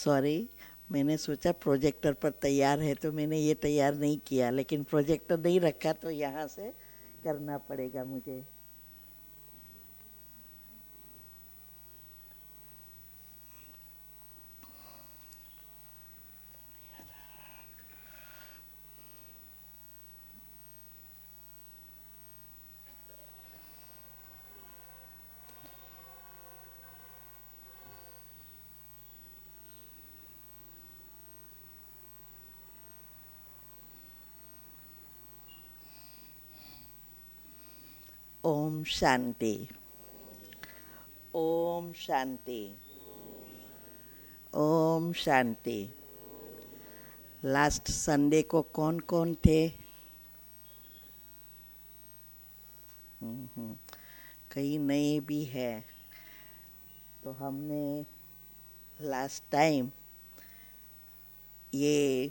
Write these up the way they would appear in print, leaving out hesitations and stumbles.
Sorry, मैंने सोचा projector पर तैयार है तो मैंने ये तैयार नहीं किया, लेकिन प्रोजेक्टर नहीं रखा तो यहाँ से करना पड़ेगा मुझे। ओम शांति। ओम शांति। ओम शांति। लास्ट संडे को कौन कौन थे? कई नए भी है। तो हमने लास्ट टाइम ये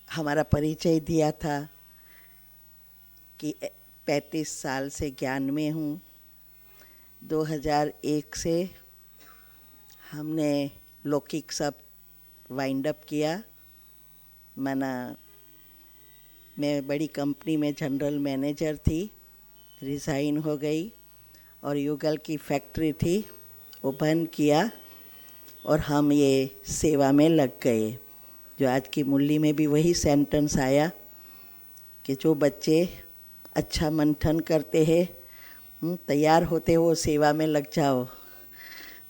हमारा परिचय दिया था कि 35 साल से ज्ञान में हूँ। 2001 से हमने लौकिक सब वाइंड अप किया। मैं बड़ी कंपनी में जनरल मैनेजर थी, रिज़ाइन हो गई और युगल की फैक्ट्री थी वो बंद किया और हम ये सेवा में लग गए। जो आज की मुरली में भी वही सेंटेंस आया कि जो बच्चे अच्छा मंथन करते हैं तैयार होते वो सेवा में लग जाओ।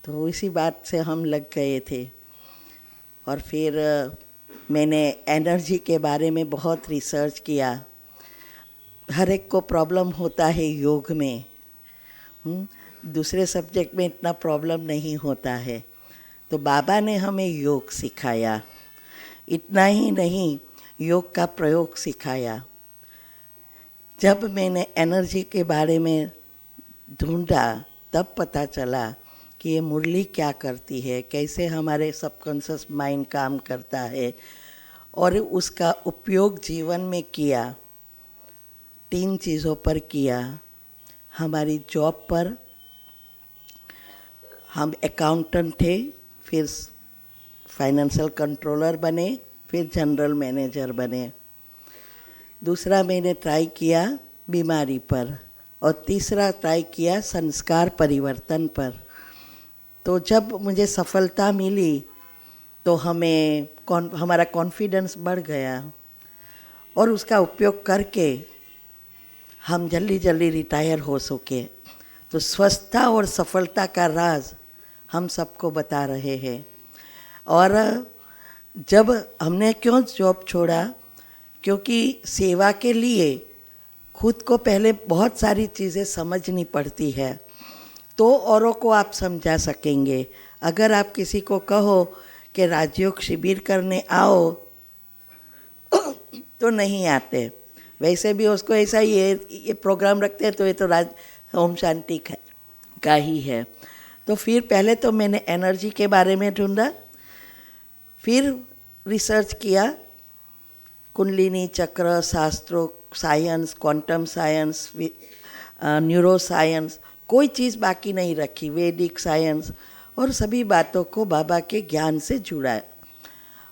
तो इसी बात से हम लग गए थे। और फिर मैंने एनर्जी के बारे में बहुत रिसर्च किया। हर एक को प्रॉब्लम होता है योग में, दूसरे सब्जेक्ट में इतना प्रॉब्लम नहीं होता है। तो बाबा ने हमें योग सिखाया। इतना ही नहीं, योग का प्रयोग सिखाया। जब मैंने एनर्जी के बारे में ढूंढा तब पता चला कि ये मुरली क्या करती है, कैसे हमारे सबकॉन्शियस माइंड काम करता है और उसका उपयोग जीवन में किया। 3 चीज़ों पर किया। हमारी जॉब पर हम अकाउंटेंट थे, फिर फाइनेंशियल कंट्रोलर बने, फिर जनरल मैनेजर बने। दूसरा मैंने ट्राई किया बीमारी पर और तीसरा ट्राई किया संस्कार परिवर्तन पर। तो जब मुझे सफलता मिली तो हमारा कॉन्फिडेंस बढ़ गया और उसका उपयोग करके हम जल्दी जल्दी रिटायर हो सके। तो स्वस्थता और सफलता का राज हम सबको बता रहे हैं। और जब हमने क्यों जॉब छोड़ा, क्योंकि सेवा के लिए खुद को पहले बहुत सारी चीज़ें समझनी पड़ती है तो औरों को आप समझा सकेंगे। अगर आप किसी को कहो कि राजयोग शिविर करने आओ तो नहीं आते। वैसे भी उसको ऐसा ही ये प्रोग्राम रखते हैं तो ये तो ओम शांति का ही है। तो फिर पहले तो मैंने एनर्जी के बारे में ढूंढा, फिर रिसर्च किया कुंडलिनी चक्र, शास्त्रों, science, quantum science, neuro science, कोई चीज़ बाकी नहीं रखी, वैदिक साइंस, और सभी बातों को बाबा के ज्ञान से जुड़ा।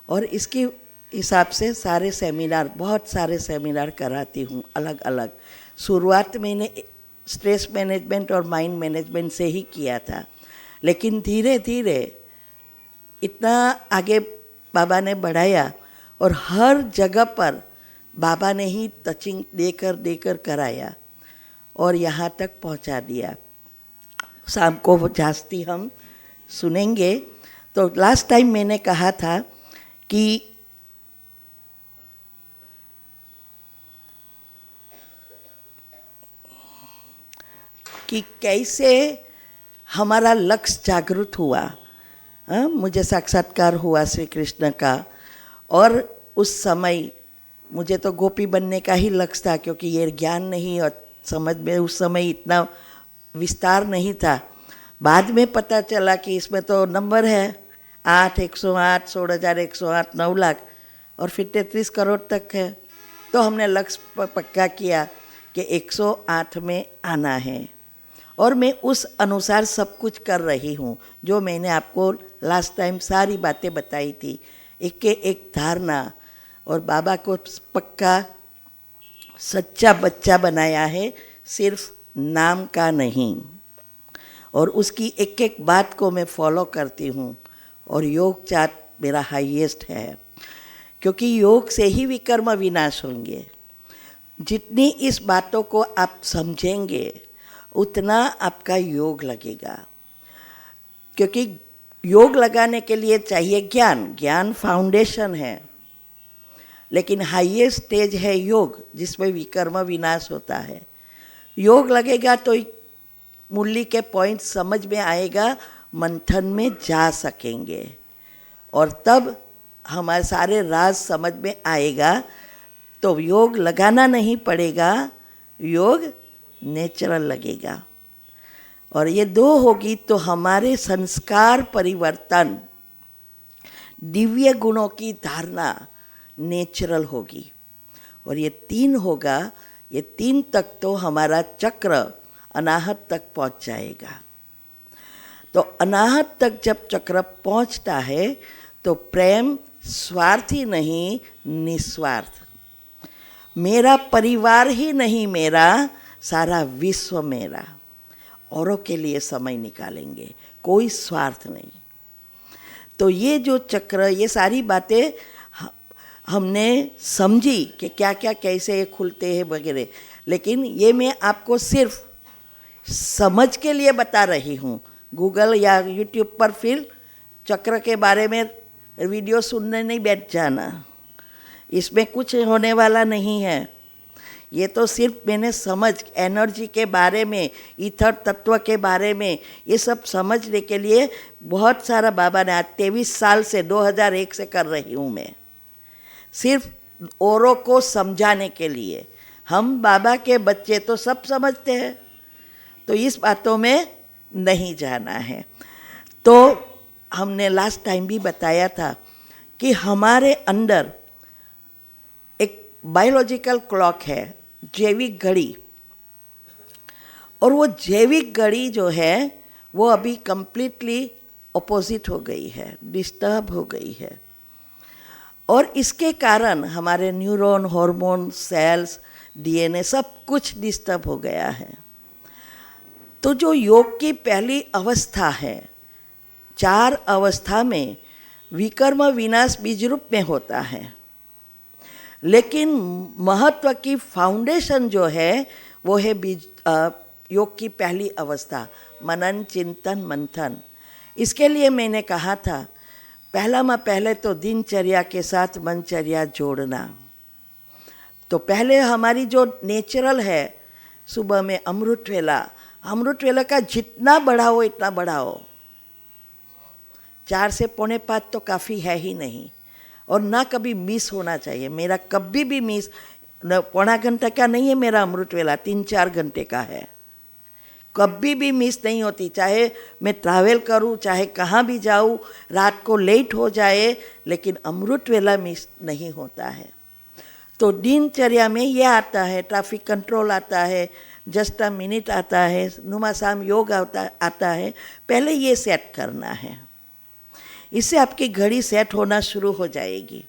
और इसके हिसाब से सारे सेमिनार, बहुत सारे सेमिनार कराती हूँ अलग अलग। शुरुआत मैंने स्ट्रेस मैनेजमेंट और माइंड मैनेजमेंट से ही किया था, लेकिन धीरे धीरे इतना आगे बाबा ने बढ़ाया और हर जगह पर बाबा ने ही टचिंग देकर देकर कराया और यहाँ तक पहुँचा दिया। शाम को जास्ती हम सुनेंगे। तो लास्ट टाइम मैंने कहा था कि कैसे हमारा लक्ष्य जागृत हुआ। मुझे साक्षात्कार हुआ श्री कृष्ण का और उस समय मुझे तो गोपी बनने का ही लक्ष्य था, क्योंकि ये ज्ञान नहीं और समझ में उस समय इतना विस्तार नहीं था। बाद में पता चला कि इसमें तो नंबर है 8, 108, 16,108, 9 लाख और फिर 33 करोड़ तक है। तो हमने लक्ष्य पक्का किया कि 108 में आना है और मैं उस अनुसार सब कुछ कर रही हूँ। जो मैंने आपको लास्ट टाइम सारी बातें बताई थी, एक के एक धारणा, और बाबा को पक्का सच्चा बच्चा बनाया है, सिर्फ नाम का नहीं। और उसकी एक एक बात को मैं फॉलो करती हूँ, और योग चार्ट मेरा हाईएस्ट है, क्योंकि योग से ही विकर्म विनाश होंगे। जितनी इस बातों को आप समझेंगे उतना आपका योग लगेगा, क्योंकि योग लगाने के लिए चाहिए ज्ञान। ज्ञान फाउंडेशन है, लेकिन हाईएस्ट स्टेज है योग, जिसमें विकर्म विनाश होता है। योग लगेगा तो मुरली के पॉइंट समझ में आएगा, मंथन में जा सकेंगे, और तब हमारे सारे राज समझ में आएगा। तो योग लगाना नहीं पड़ेगा, योग नेचुरल लगेगा। और ये दो होगी तो हमारे संस्कार परिवर्तन, दिव्य गुणों की धारणा नेचुरल होगी। और ये तीन होगा, ये तीन तक तो हमारा चक्र अनाहत तक पहुंच जाएगा। तो अनाहत तक जब चक्र पहुंचता है तो प्रेम स्वार्थी नहीं, निस्वार्थ। मेरा परिवार ही नहीं मेरा, सारा विश्व मेरा। औरों के लिए समय निकालेंगे, कोई स्वार्थ नहीं। तो ये जो चक्र, ये सारी बातें हमने समझी कि क्या क्या कैसे ये खुलते हैं वगैरह, लेकिन ये मैं आपको सिर्फ समझ के लिए बता रही हूँ। गूगल या यूट्यूब पर फिर चक्र के बारे में वीडियो सुनने नहीं बैठ जाना, इसमें कुछ होने वाला नहीं है। ये तो सिर्फ मैंने समझ, एनर्जी के बारे में, ईथर तत्व के बारे में, ये सब समझने के लिए बहुत सारा बाबा ने, आज 23 साल से 2001 से कर रही हूँ मैं, सिर्फ औरों को समझाने के लिए। हम बाबा के बच्चे तो सब समझते हैं, तो इस बातों में नहीं जाना है। तो हमने लास्ट टाइम भी बताया था कि हमारे अंदर एक बायोलॉजिकल क्लॉक है, जैविक घड़ी, और वो जैविक घड़ी जो है वो अभी कंप्लीटली ऑपोजिट हो गई है, डिस्टर्ब हो गई है। और इसके कारण हमारे न्यूरॉन, हार्मोन, सेल्स, डीएनए सब कुछ डिस्टर्ब हो गया है। तो जो योग की पहली अवस्था है, 4 अवस्था में विकर्म विनाश बीज रूप में होता है, लेकिन महत्व की फाउंडेशन जो है वो है योग की पहली अवस्था, मनन, चिंतन, मंथन। इसके लिए मैंने कहा था पहले तो दिनचर्या के साथ मनचर्या जोड़ना। तो पहले हमारी जो नेचुरल है, सुबह में अमृत वेला का जितना बढ़ाओ इतना बढ़ाओ। 4 से पौने 5 तो काफ़ी है ही नहीं, और ना कभी मिस होना चाहिए। मेरा कभी भी मिस, पौना घंटा का नहीं है मेरा अमृत वेला, 3-4 घंटे का है, कभी भी मिस नहीं होती। चाहे मैं ट्रैवल करूं, चाहे कहाँ भी जाऊं, रात को लेट हो जाए, लेकिन अमृत वेला मिस नहीं होता है। तो दिनचर्या में ये आता है, ट्रैफिक कंट्रोल आता है, जस्ट अ मिनट आता है, नुमासाम योग आता है। पहले ये सेट करना है, इससे आपकी घड़ी सेट होना शुरू हो जाएगी।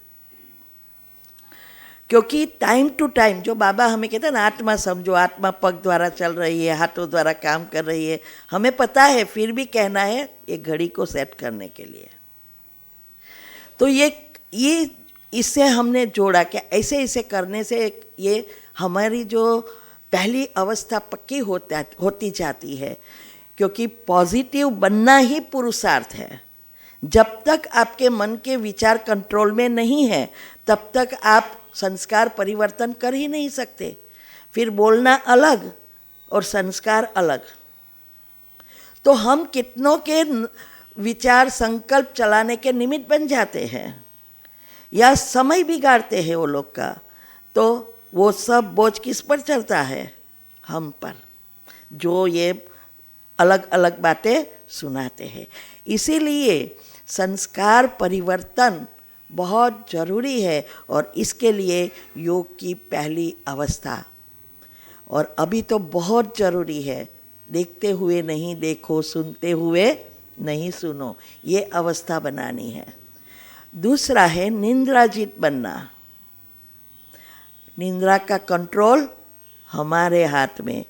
क्योंकि टाइम टू टाइम जो बाबा हमें कहते हैं ना, आत्मा समझो, आत्मा पग द्वारा चल रही है, हाथों द्वारा काम कर रही है, हमें पता है, फिर भी कहना है ये घड़ी को सेट करने के लिए। तो ये इससे हमने जोड़ा कि ऐसे ऐसे करने से ये हमारी जो पहली अवस्था पक्की होती जाती है। क्योंकि पॉजिटिव बनना ही पुरुषार्थ है। जब तक आपके मन के विचार कंट्रोल में नहीं है, तब तक आप संस्कार परिवर्तन कर ही नहीं सकते। फिर बोलना अलग और संस्कार अलग। तो हम कितनों के विचार संकल्प चलाने के निमित्त बन जाते हैं, या समय बिगाड़ते हैं वो लोग का। तो वो सब बोझ किस पर चलता है? हम पर, जो ये अलग अलग बातें सुनाते हैं। इसीलिए संस्कार परिवर्तन बहुत ज़रूरी है, और इसके लिए योग की पहली अवस्था, और अभी तो बहुत ज़रूरी है देखते हुए नहीं देखो, सुनते हुए नहीं सुनो, ये अवस्था बनानी है। दूसरा है निंद्राजीत बनना। निंद्रा का कंट्रोल हमारे हाथ में,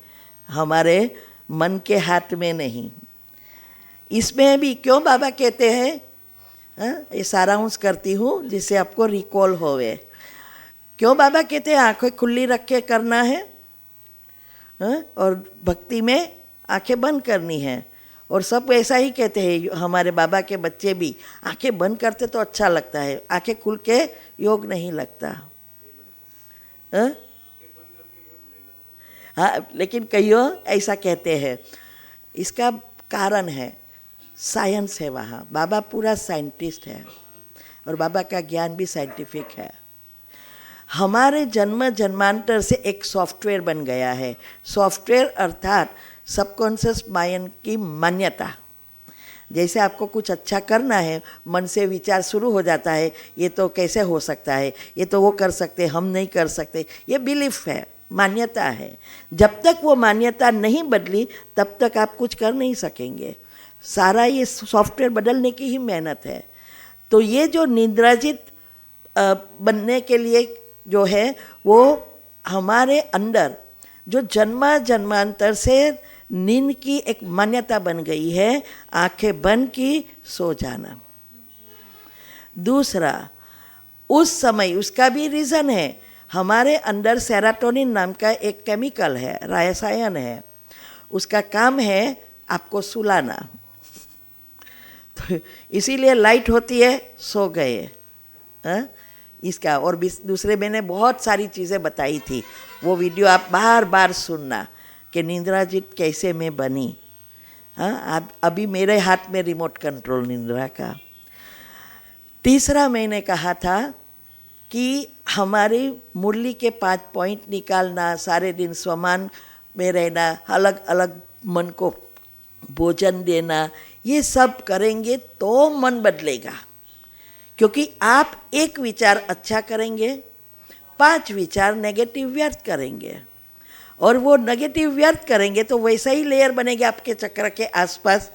हमारे मन के हाथ में नहीं। इसमें भी क्यों बाबा कहते हैं, ये सारांश करती हूँ जिससे आपको रिकॉल होवे। क्यों बाबा कहते हैं आंखें खुली रख के करना है, और भक्ति में आंखें बंद करनी है। और सब ऐसा ही कहते हैं, हमारे बाबा के बच्चे भी आंखें बंद करते तो अच्छा लगता है, आंखें खुल के योग नहीं लगता। हाँ, लेकिन कईयों ऐसा कहते हैं। इसका कारण है साइंस है, वहाँ बाबा पूरा साइंटिस्ट है और बाबा का ज्ञान भी साइंटिफिक है। हमारे जन्म जन्मांतर से एक सॉफ्टवेयर बन गया है। सॉफ्टवेयर अर्थात सबकॉन्शियस माइंड की मान्यता। जैसे आपको कुछ अच्छा करना है, मन से विचार शुरू हो जाता है, ये तो कैसे हो सकता है, ये तो वो कर सकते, हम नहीं कर सकते, ये बिलीफ है, मान्यता है। जब तक वो मान्यता नहीं बदली तब तक आप कुछ कर नहीं सकेंगे। सारा ये सॉफ्टवेयर बदलने की ही मेहनत है। तो ये जो निद्राजित बनने के लिए जो है, वो हमारे अंदर जो जन्मा जन्मांतर से नींद की एक मान्यता बन गई है, आंखें बंद की सो जाना। दूसरा, उस समय उसका भी रीज़न है, हमारे अंदर सेरोटोनिन नाम का एक केमिकल है, रसायन है, उसका काम है आपको सुलाना। तो इसीलिए लाइट होती है, सो गए। इसका और भी दूसरे मैंने बहुत सारी चीज़ें बताई थी, वो वीडियो आप बार बार सुनना कि निंद्राजित कैसे मैं बनी। हाँ, अभी मेरे हाथ में रिमोट कंट्रोल निंद्रा का। तीसरा मैंने कहा था कि हमारी मुरली के 5 पॉइंट निकालना, सारे दिन स्वमान में रहना, अलग अलग मन को भोजन देना, ये सब करेंगे तो मन बदलेगा। क्योंकि आप एक विचार अच्छा करेंगे, 5 विचार नेगेटिव व्यर्थ करेंगे, और वो नेगेटिव व्यर्थ करेंगे तो वैसा ही लेयर बनेगा आपके चक्र के आसपास।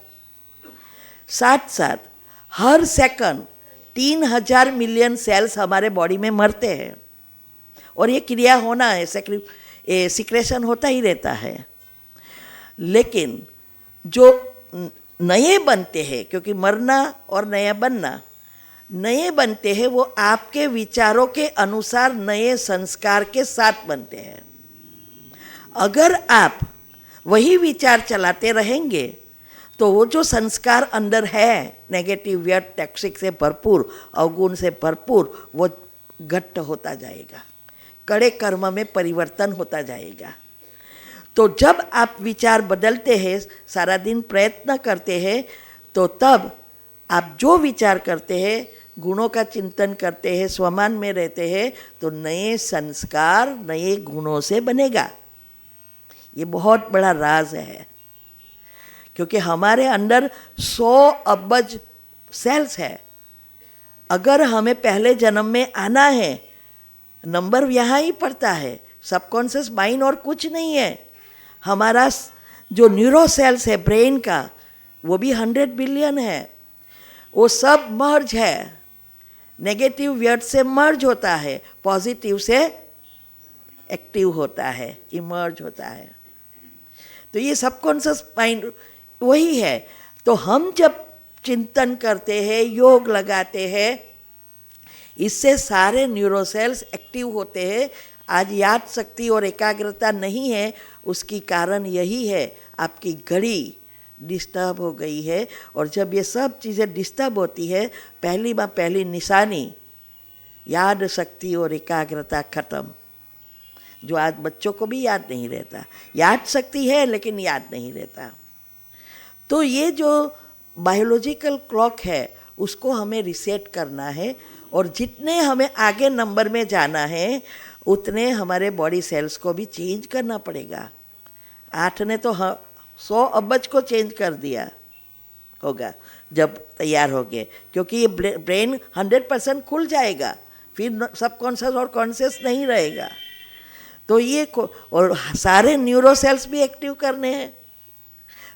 साथ साथ हर सेकंड 3000 मिलियन सेल्स हमारे बॉडी में मरते हैं, और ये क्रिया होना है, सिक्रेशन होता ही रहता है। लेकिन जो नए बनते हैं, क्योंकि मरना और नया बनना, नए बनते हैं वो आपके विचारों के अनुसार नए संस्कार के साथ बनते हैं। अगर आप वही विचार चलाते रहेंगे तो वो जो संस्कार अंदर है, नेगेटिव व्यर्थ टॉक्सिक से भरपूर, अवगुण से भरपूर, वो घट्ट होता जाएगा, कड़े कर्म में परिवर्तन होता जाएगा। तो जब आप विचार बदलते हैं, सारा दिन प्रयत्न करते हैं, तो तब आप जो विचार करते हैं, गुणों का चिंतन करते हैं, स्वमान में रहते हैं, तो नए संस्कार नए गुणों से बनेगा। ये बहुत बड़ा राज है, क्योंकि हमारे अंदर 100 अब्ज सेल्स है। अगर हमें पहले जन्म में आना है, नंबर यहाँ ही पड़ता है, सबकॉन्शियस माइंड और कुछ नहीं है। हमारा जो न्यूरो सेल्स है ब्रेन का, वो भी 100 बिलियन है, वो सब मर्ज है। नेगेटिव व्यर्थ से मर्ज होता है, पॉजिटिव से एक्टिव होता है, इमर्ज होता है। तो ये सबकॉन्शियस माइंड वही है। तो हम जब चिंतन करते हैं, योग लगाते हैं, इससे सारे न्यूरोसेल्स एक्टिव होते हैं। आज याद शक्ति और एकाग्रता नहीं है, उसकी कारण यही है, आपकी घड़ी डिस्टर्ब हो गई है। और जब ये सब चीज़ें डिस्टर्ब होती है, पहली निशानी याद शक्ति और एकाग्रता खत्म, जो आज बच्चों को भी याद नहीं रहता। याद शक्ति है लेकिन याद नहीं रहता। तो ये जो बायोलॉजिकल क्लॉक है, उसको हमें रीसेट करना है, और जितने हमें आगे नंबर में जाना है, उतने हमारे बॉडी सेल्स को भी चेंज करना पड़ेगा। 8 ने तो 100 अब्ज को चेंज कर दिया होगा जब तैयार हो गए, क्योंकि ये ब्रेन 100% खुल जाएगा, फिर सबकॉन्शियस और कॉन्शियस नहीं रहेगा। तो ये और सारे न्यूरो सेल्स भी एक्टिव करने हैं।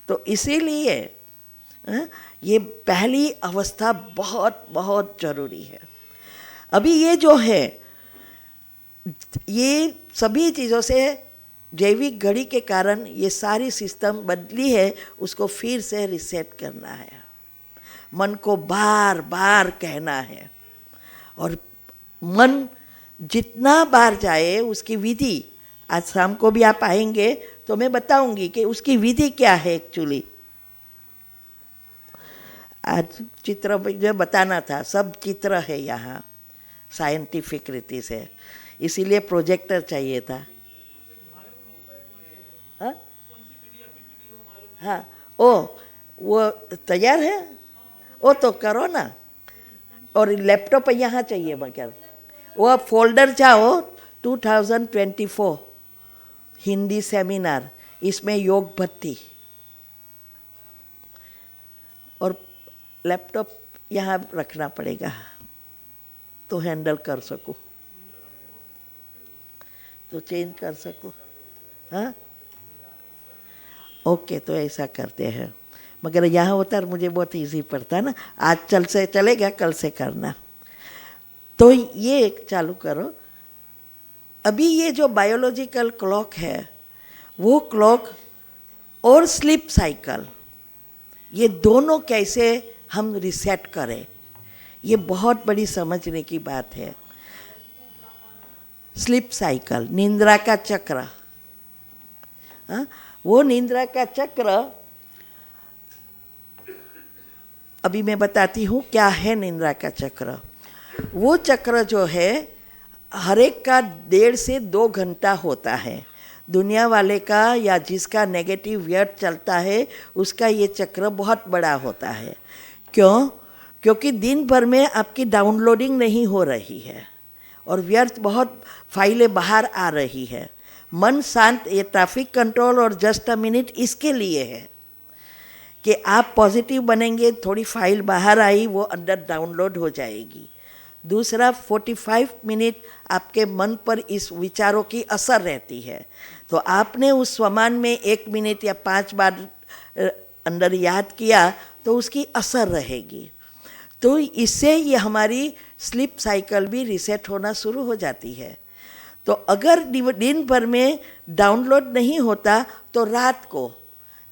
तो इसीलिए ये पहली अवस्था बहुत बहुत ज़रूरी है। अभी ये जो है, ये सभी चीज़ों से जैविक घड़ी के कारण ये सारी सिस्टम बदली है, उसको फिर से रिसेट करना है। मन को बार बार कहना है, और मन जितना बार जाए उसकी विधि, आज शाम को भी आप आएंगे तो मैं बताऊंगी कि उसकी विधि क्या है एक्चुअली। आज चित्र मुझे बताना था, सब चित्र है यहाँ साइंटिफिक रीति से, इसीलिए प्रोजेक्टर चाहिए था। हाँ हाँ, वो तैयार है, वो तो करो ना। और लैपटॉप यहाँ चाहिए, मगर वो फोल्डर जाओ 2024 हिंदी सेमिनार, इसमें योग भत्ती, और लैपटॉप यहाँ रखना पड़ेगा तो हैंडल कर सकूँ, तो चेंज कर सकूँ। हाँ ओके, तो ऐसा करते हैं। मगर यहाँ होता है मुझे बहुत इजी पड़ता है ना, आज चलेगा, कल से करना। तो ये चालू करो। अभी ये जो बायोलॉजिकल क्लॉक है, वो क्लॉक और स्लीप साइकिल, ये दोनों कैसे हम रिसेट करें, ये बहुत बड़ी समझने की बात है। स्लीप साइकिल, निंद्रा का चक्र, वो निंद्रा का चक्र, अभी मैं बताती हूँ क्या है निंद्रा का चक्र। वो चक्र जो है हर एक का 1.5 से 2 घंटा होता है। दुनिया वाले का या जिसका नेगेटिव व्यर्थ चलता है उसका ये चक्र बहुत बड़ा होता है। क्यों? क्योंकि दिन भर में आपकी डाउनलोडिंग नहीं हो रही है और व्यर्थ बहुत फाइलें बाहर आ रही है। मन शांत, ये ट्रैफिक कंट्रोल और जस्ट अ मिनट इसके लिए है कि आप पॉजिटिव बनेंगे, थोड़ी फाइल बाहर आई वो अंदर डाउनलोड हो जाएगी। दूसरा 45 मिनट आपके मन पर इस विचारों की असर रहती है, तो आपने उस स्वमान में 1 मिनट या 5 बार अंदर याद किया तो उसकी असर रहेगी। तो इससे ये हमारी स्लीप साइकिल भी रिसेट होना शुरू हो जाती है। तो अगर दिन भर में डाउनलोड नहीं होता तो रात को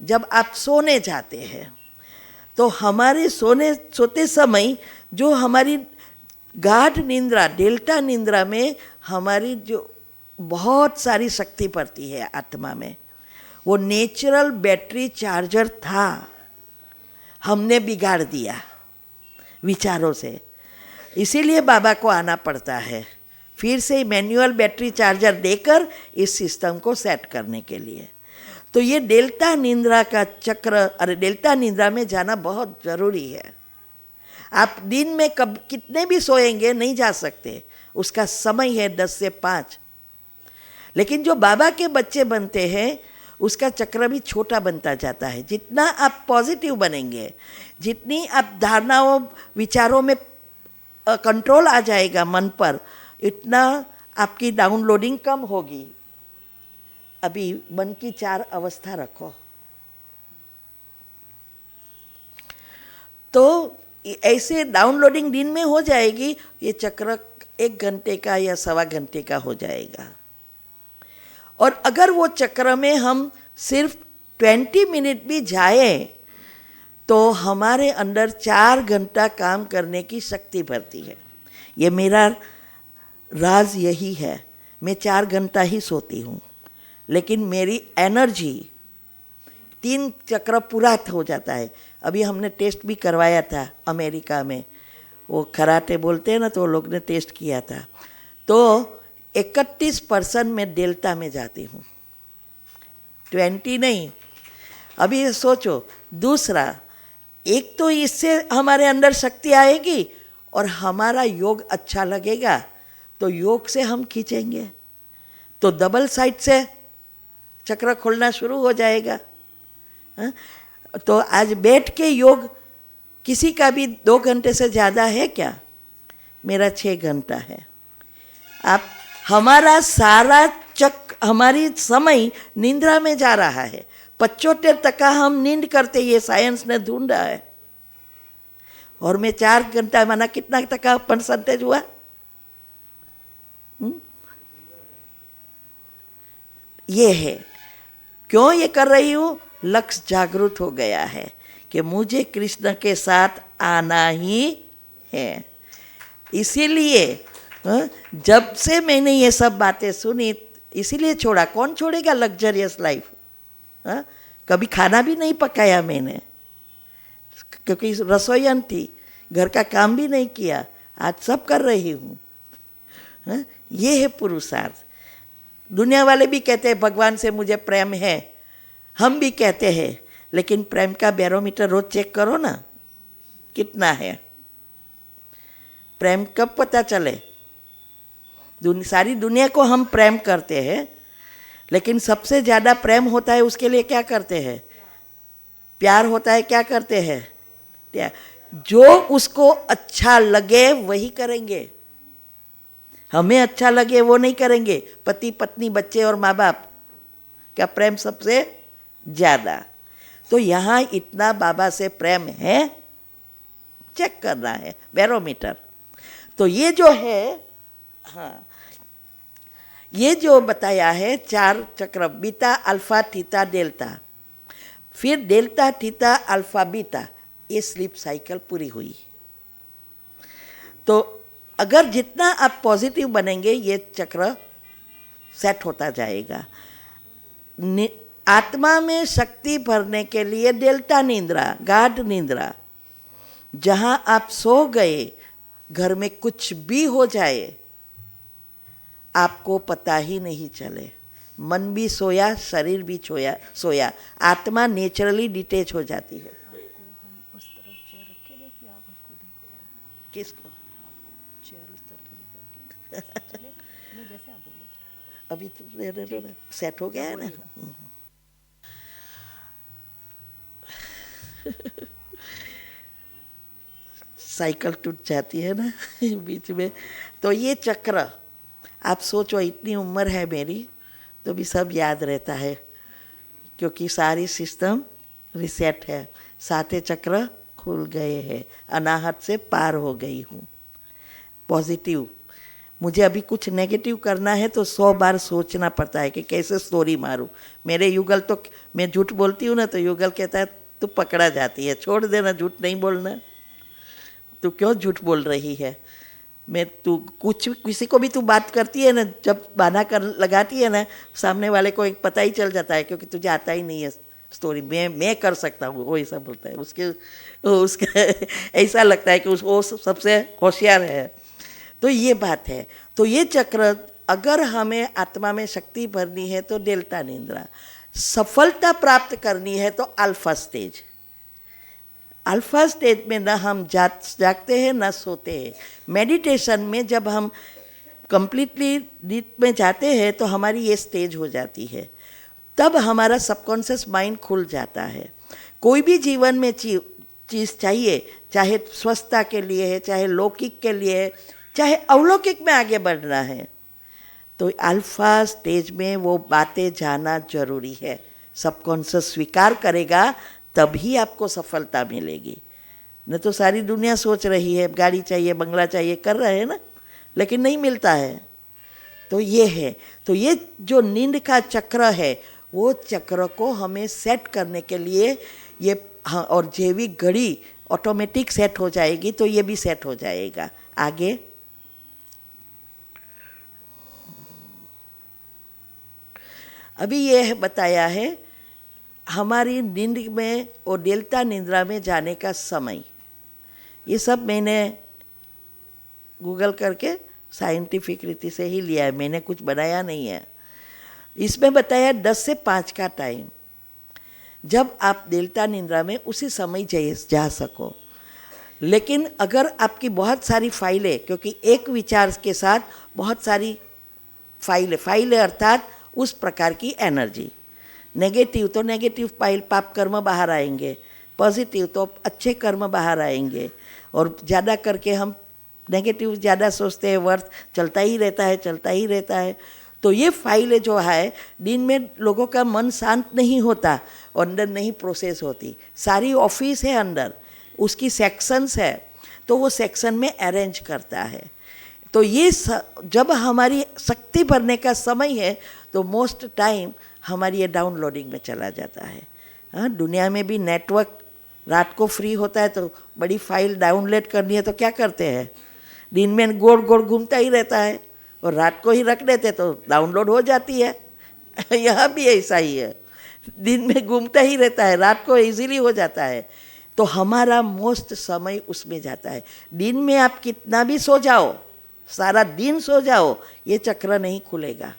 जब आप सोने जाते हैं तो हमारे सोते समय जो हमारी गाढ़ निंद्रा, डेल्टा निंद्रा में हमारी जो बहुत सारी शक्ति पड़ती है आत्मा में, वो नेचुरल बैटरी चार्जर था, हमने बिगाड़ दिया विचारों से। इसीलिए बाबा को आना पड़ता है फिर से मैनुअल बैटरी चार्जर देकर इस सिस्टम को सेट करने के लिए। तो ये डेल्टा निंद्रा का चक्र, अरे डेल्टा निंद्रा में जाना बहुत ज़रूरी है। आप दिन में कब कितने भी सोएंगे नहीं जा सकते, उसका समय है 10 से 5। लेकिन जो बाबा के बच्चे बनते हैं उसका चक्र भी छोटा बनता जाता है। जितना आप पॉजिटिव बनेंगे, जितनी आप धारणाओं विचारों में कंट्रोल आ जाएगा मन पर, इतना आपकी डाउनलोडिंग कम होगी। अभी मन की 4 अवस्था रखो, तो ऐसे डाउनलोडिंग दिन में हो जाएगी। ये चक्र 1 घंटे का या 1.25 घंटे का हो जाएगा। और अगर वो चक्र में हम सिर्फ 20 मिनट भी जाए तो हमारे अंदर 4 घंटा काम करने की शक्ति भरती है। ये मेरा राज यही है। मैं 4 घंटा ही सोती हूँ, लेकिन मेरी एनर्जी 3 चक्र पूरा हो जाता है। अभी हमने टेस्ट भी करवाया था अमेरिका में, वो कराटे बोलते हैं ना, तो लोग ने टेस्ट किया था। तो 31% में डेल्टा में जाती हूँ, 20 नहीं। अभी सोचो, दूसरा, एक तो इससे हमारे अंदर शक्ति आएगी और हमारा योग अच्छा लगेगा, तो योग से हम खींचेंगे तो डबल साइड से चक्र खोलना शुरू हो जाएगा। तो आज बैठ के योग किसी का भी 2 घंटे से ज़्यादा है क्या? मेरा 6 घंटा है। आप हमारा सारा हमारी समय निंद्रा में जा रहा है, 75% हम नींद करते, ये साइंस ने ढूंढा है। और मैं 4 घंटा माना कितना टका परसेंटेज हुआ? ये है। क्यों ये कर रही हूँ? लक्ष्य जागृत हो गया है कि मुझे कृष्ण के साथ आना ही है। इसीलिए जब से मैंने ये सब बातें सुनी, इसीलिए छोड़ा। कौन छोड़ेगा लग्जरियस लाइफ? कभी खाना भी नहीं पकाया मैंने, क्योंकि रसोईयन थी, घर का काम भी नहीं किया, आज सब कर रही हूँ। ये है पुरुषार्थ। दुनिया वाले भी कहते हैं भगवान से मुझे प्रेम है, हम भी कहते हैं, लेकिन प्रेम का बैरोमीटर रोज चेक करो ना, कितना है। प्रेम कब पता चले? सारी दुनिया को हम प्रेम करते हैं, लेकिन सबसे ज़्यादा प्रेम होता है उसके लिए क्या करते हैं? प्यार होता है, क्या करते हैं? जो उसको अच्छा लगे वही करेंगे, हमें अच्छा लगे वो नहीं करेंगे। पति पत्नी बच्चे और माँ बाप का प्रेम सबसे ज़्यादा। तो यहाँ इतना बाबा से प्रेम है, चेक करना है बैरोमीटर। तो ये जो है, हाँ, ये जो बताया है 4 चक्र, बीटा अल्फा थीटा डेल्टा, फिर डेल्टा थीटा अल्फा बीटा, ये स्लीप साइकिल पूरी हुई। तो अगर जितना आप पॉजिटिव बनेंगे ये चक्र सेट होता जाएगा। आत्मा में शक्ति भरने के लिए डेल्टा निंद्रा, गाढ़ निंद्रा, जहाँ आप सो गए, घर में कुछ भी हो जाए आपको पता ही नहीं चले। मन भी सोया, शरीर भी सोया, आत्मा नेचुरली डिटेच हो जाती है। किसको? अभी तो सेट हो गया है ना। साइकिल टूट जाती है ना बीच में। तो ये चक्र आप सोचो, इतनी उम्र है मेरी तो भी सब याद रहता है, क्योंकि सारी सिस्टम रिसेट है। 7 चक्र खुल गए हैं, अनाहत से पार हो गई हूँ। पॉजिटिव, मुझे अभी कुछ नेगेटिव करना है तो 100 बार सोचना पड़ता है कि कैसे स्टोरी मारूं। मेरे युगल तो, मैं झूठ बोलती हूँ ना तो युगल कहता है तू पकड़ा जाती है, छोड़ देना, झूठ नहीं बोलना, तू क्यों झूठ बोल रही है। मैं तू कुछ किसी को भी तू बात करती है ना, जब बहाना कर लगाती है ना, सामने वाले को एक पता ही चल जाता है, क्योंकि तुझे आता ही नहीं है स्टोरी, मैं कर सकता हूँ, वो ऐसा बोलता है। उसका ऐसा लगता है कि वो सबसे होशियार है। तो ये बात है। तो ये चक्र, अगर हमें आत्मा में शक्ति भरनी है तो डेल्टा निंद्रा, सफलता प्राप्त करनी है तो अल्फा स्टेज। अल्फा स्टेज में ना हम जागते हैं ना सोते हैं। मेडिटेशन में जब हम कंप्लीटली डीप में जाते हैं तो हमारी ये स्टेज हो जाती है, तब हमारा सबकॉन्शियस माइंड खुल जाता है। कोई भी जीवन में चीज़ चाहिए, चाहे स्वस्थता के लिए है, चाहे लौकिक के लिए है, चाहे अवलौकिक में आगे बढ़ना है, तो अल्फा स्टेज में वो बातें जाना जरूरी है। सबकॉन्शियस स्वीकार करेगा तभी आपको सफलता मिलेगी। न तो सारी दुनिया सोच रही है गाड़ी चाहिए, बंगला चाहिए, कर रहे हैं ना, लेकिन नहीं मिलता है। तो ये है। तो ये जो नींद का चक्र है, वो चक्र को हमें सेट करने के लिए ये, हाँ, और जैविक घड़ी ऑटोमेटिक सेट हो जाएगी तो ये भी सेट हो जाएगा। आगे अभी ये बताया है हमारी नींद में और डेल्टा निद्रा में जाने का समय। ये सब मैंने गूगल करके साइंटिफिक रीति से ही लिया है, मैंने कुछ बनाया नहीं है। इसमें बताया 10 से 5 का टाइम, जब आप डेल्टा निद्रा में उसी समय जा सको। लेकिन अगर आपकी बहुत सारी फाइलें, क्योंकि एक विचार के साथ बहुत सारी फाइलें अर्थात उस प्रकार की एनर्जी, नेगेटिव तो नेगेटिव फाइल पाप कर्म बाहर आएंगे, पॉजिटिव तो अच्छे कर्म बाहर आएंगे। और ज़्यादा करके हम नेगेटिव ज़्यादा सोचते हैं, वर्थ चलता ही रहता है। तो ये फाइलें जो है, दिन में लोगों का मन शांत नहीं होता और अंदर नहीं प्रोसेस होती। सारी ऑफिस है अंदर, उसकी सेक्शंस है, तो वो सेक्शन में अरेंज करता है। तो ये जब हमारी शक्ति भरने का समय है तो मोस्ट टाइम हमारी ये डाउनलोडिंग में चला जाता है। हाँ, दुनिया में भी नेटवर्क रात को फ्री होता है तो बड़ी फाइल डाउनलोड करनी है तो क्या करते हैं, दिन में गोड़ गोड़ घूमता ही रहता है और रात को ही रख देते तो डाउनलोड हो जाती है। यहाँ भी ऐसा ही है, दिन में घूमता ही रहता है, रात को इजीली हो जाता है। तो हमारा मोस्ट समय उसमें जाता है। दिन में आप कितना भी सो जाओ, सारा दिन सो जाओ, ये चक्र नहीं खुलेगा,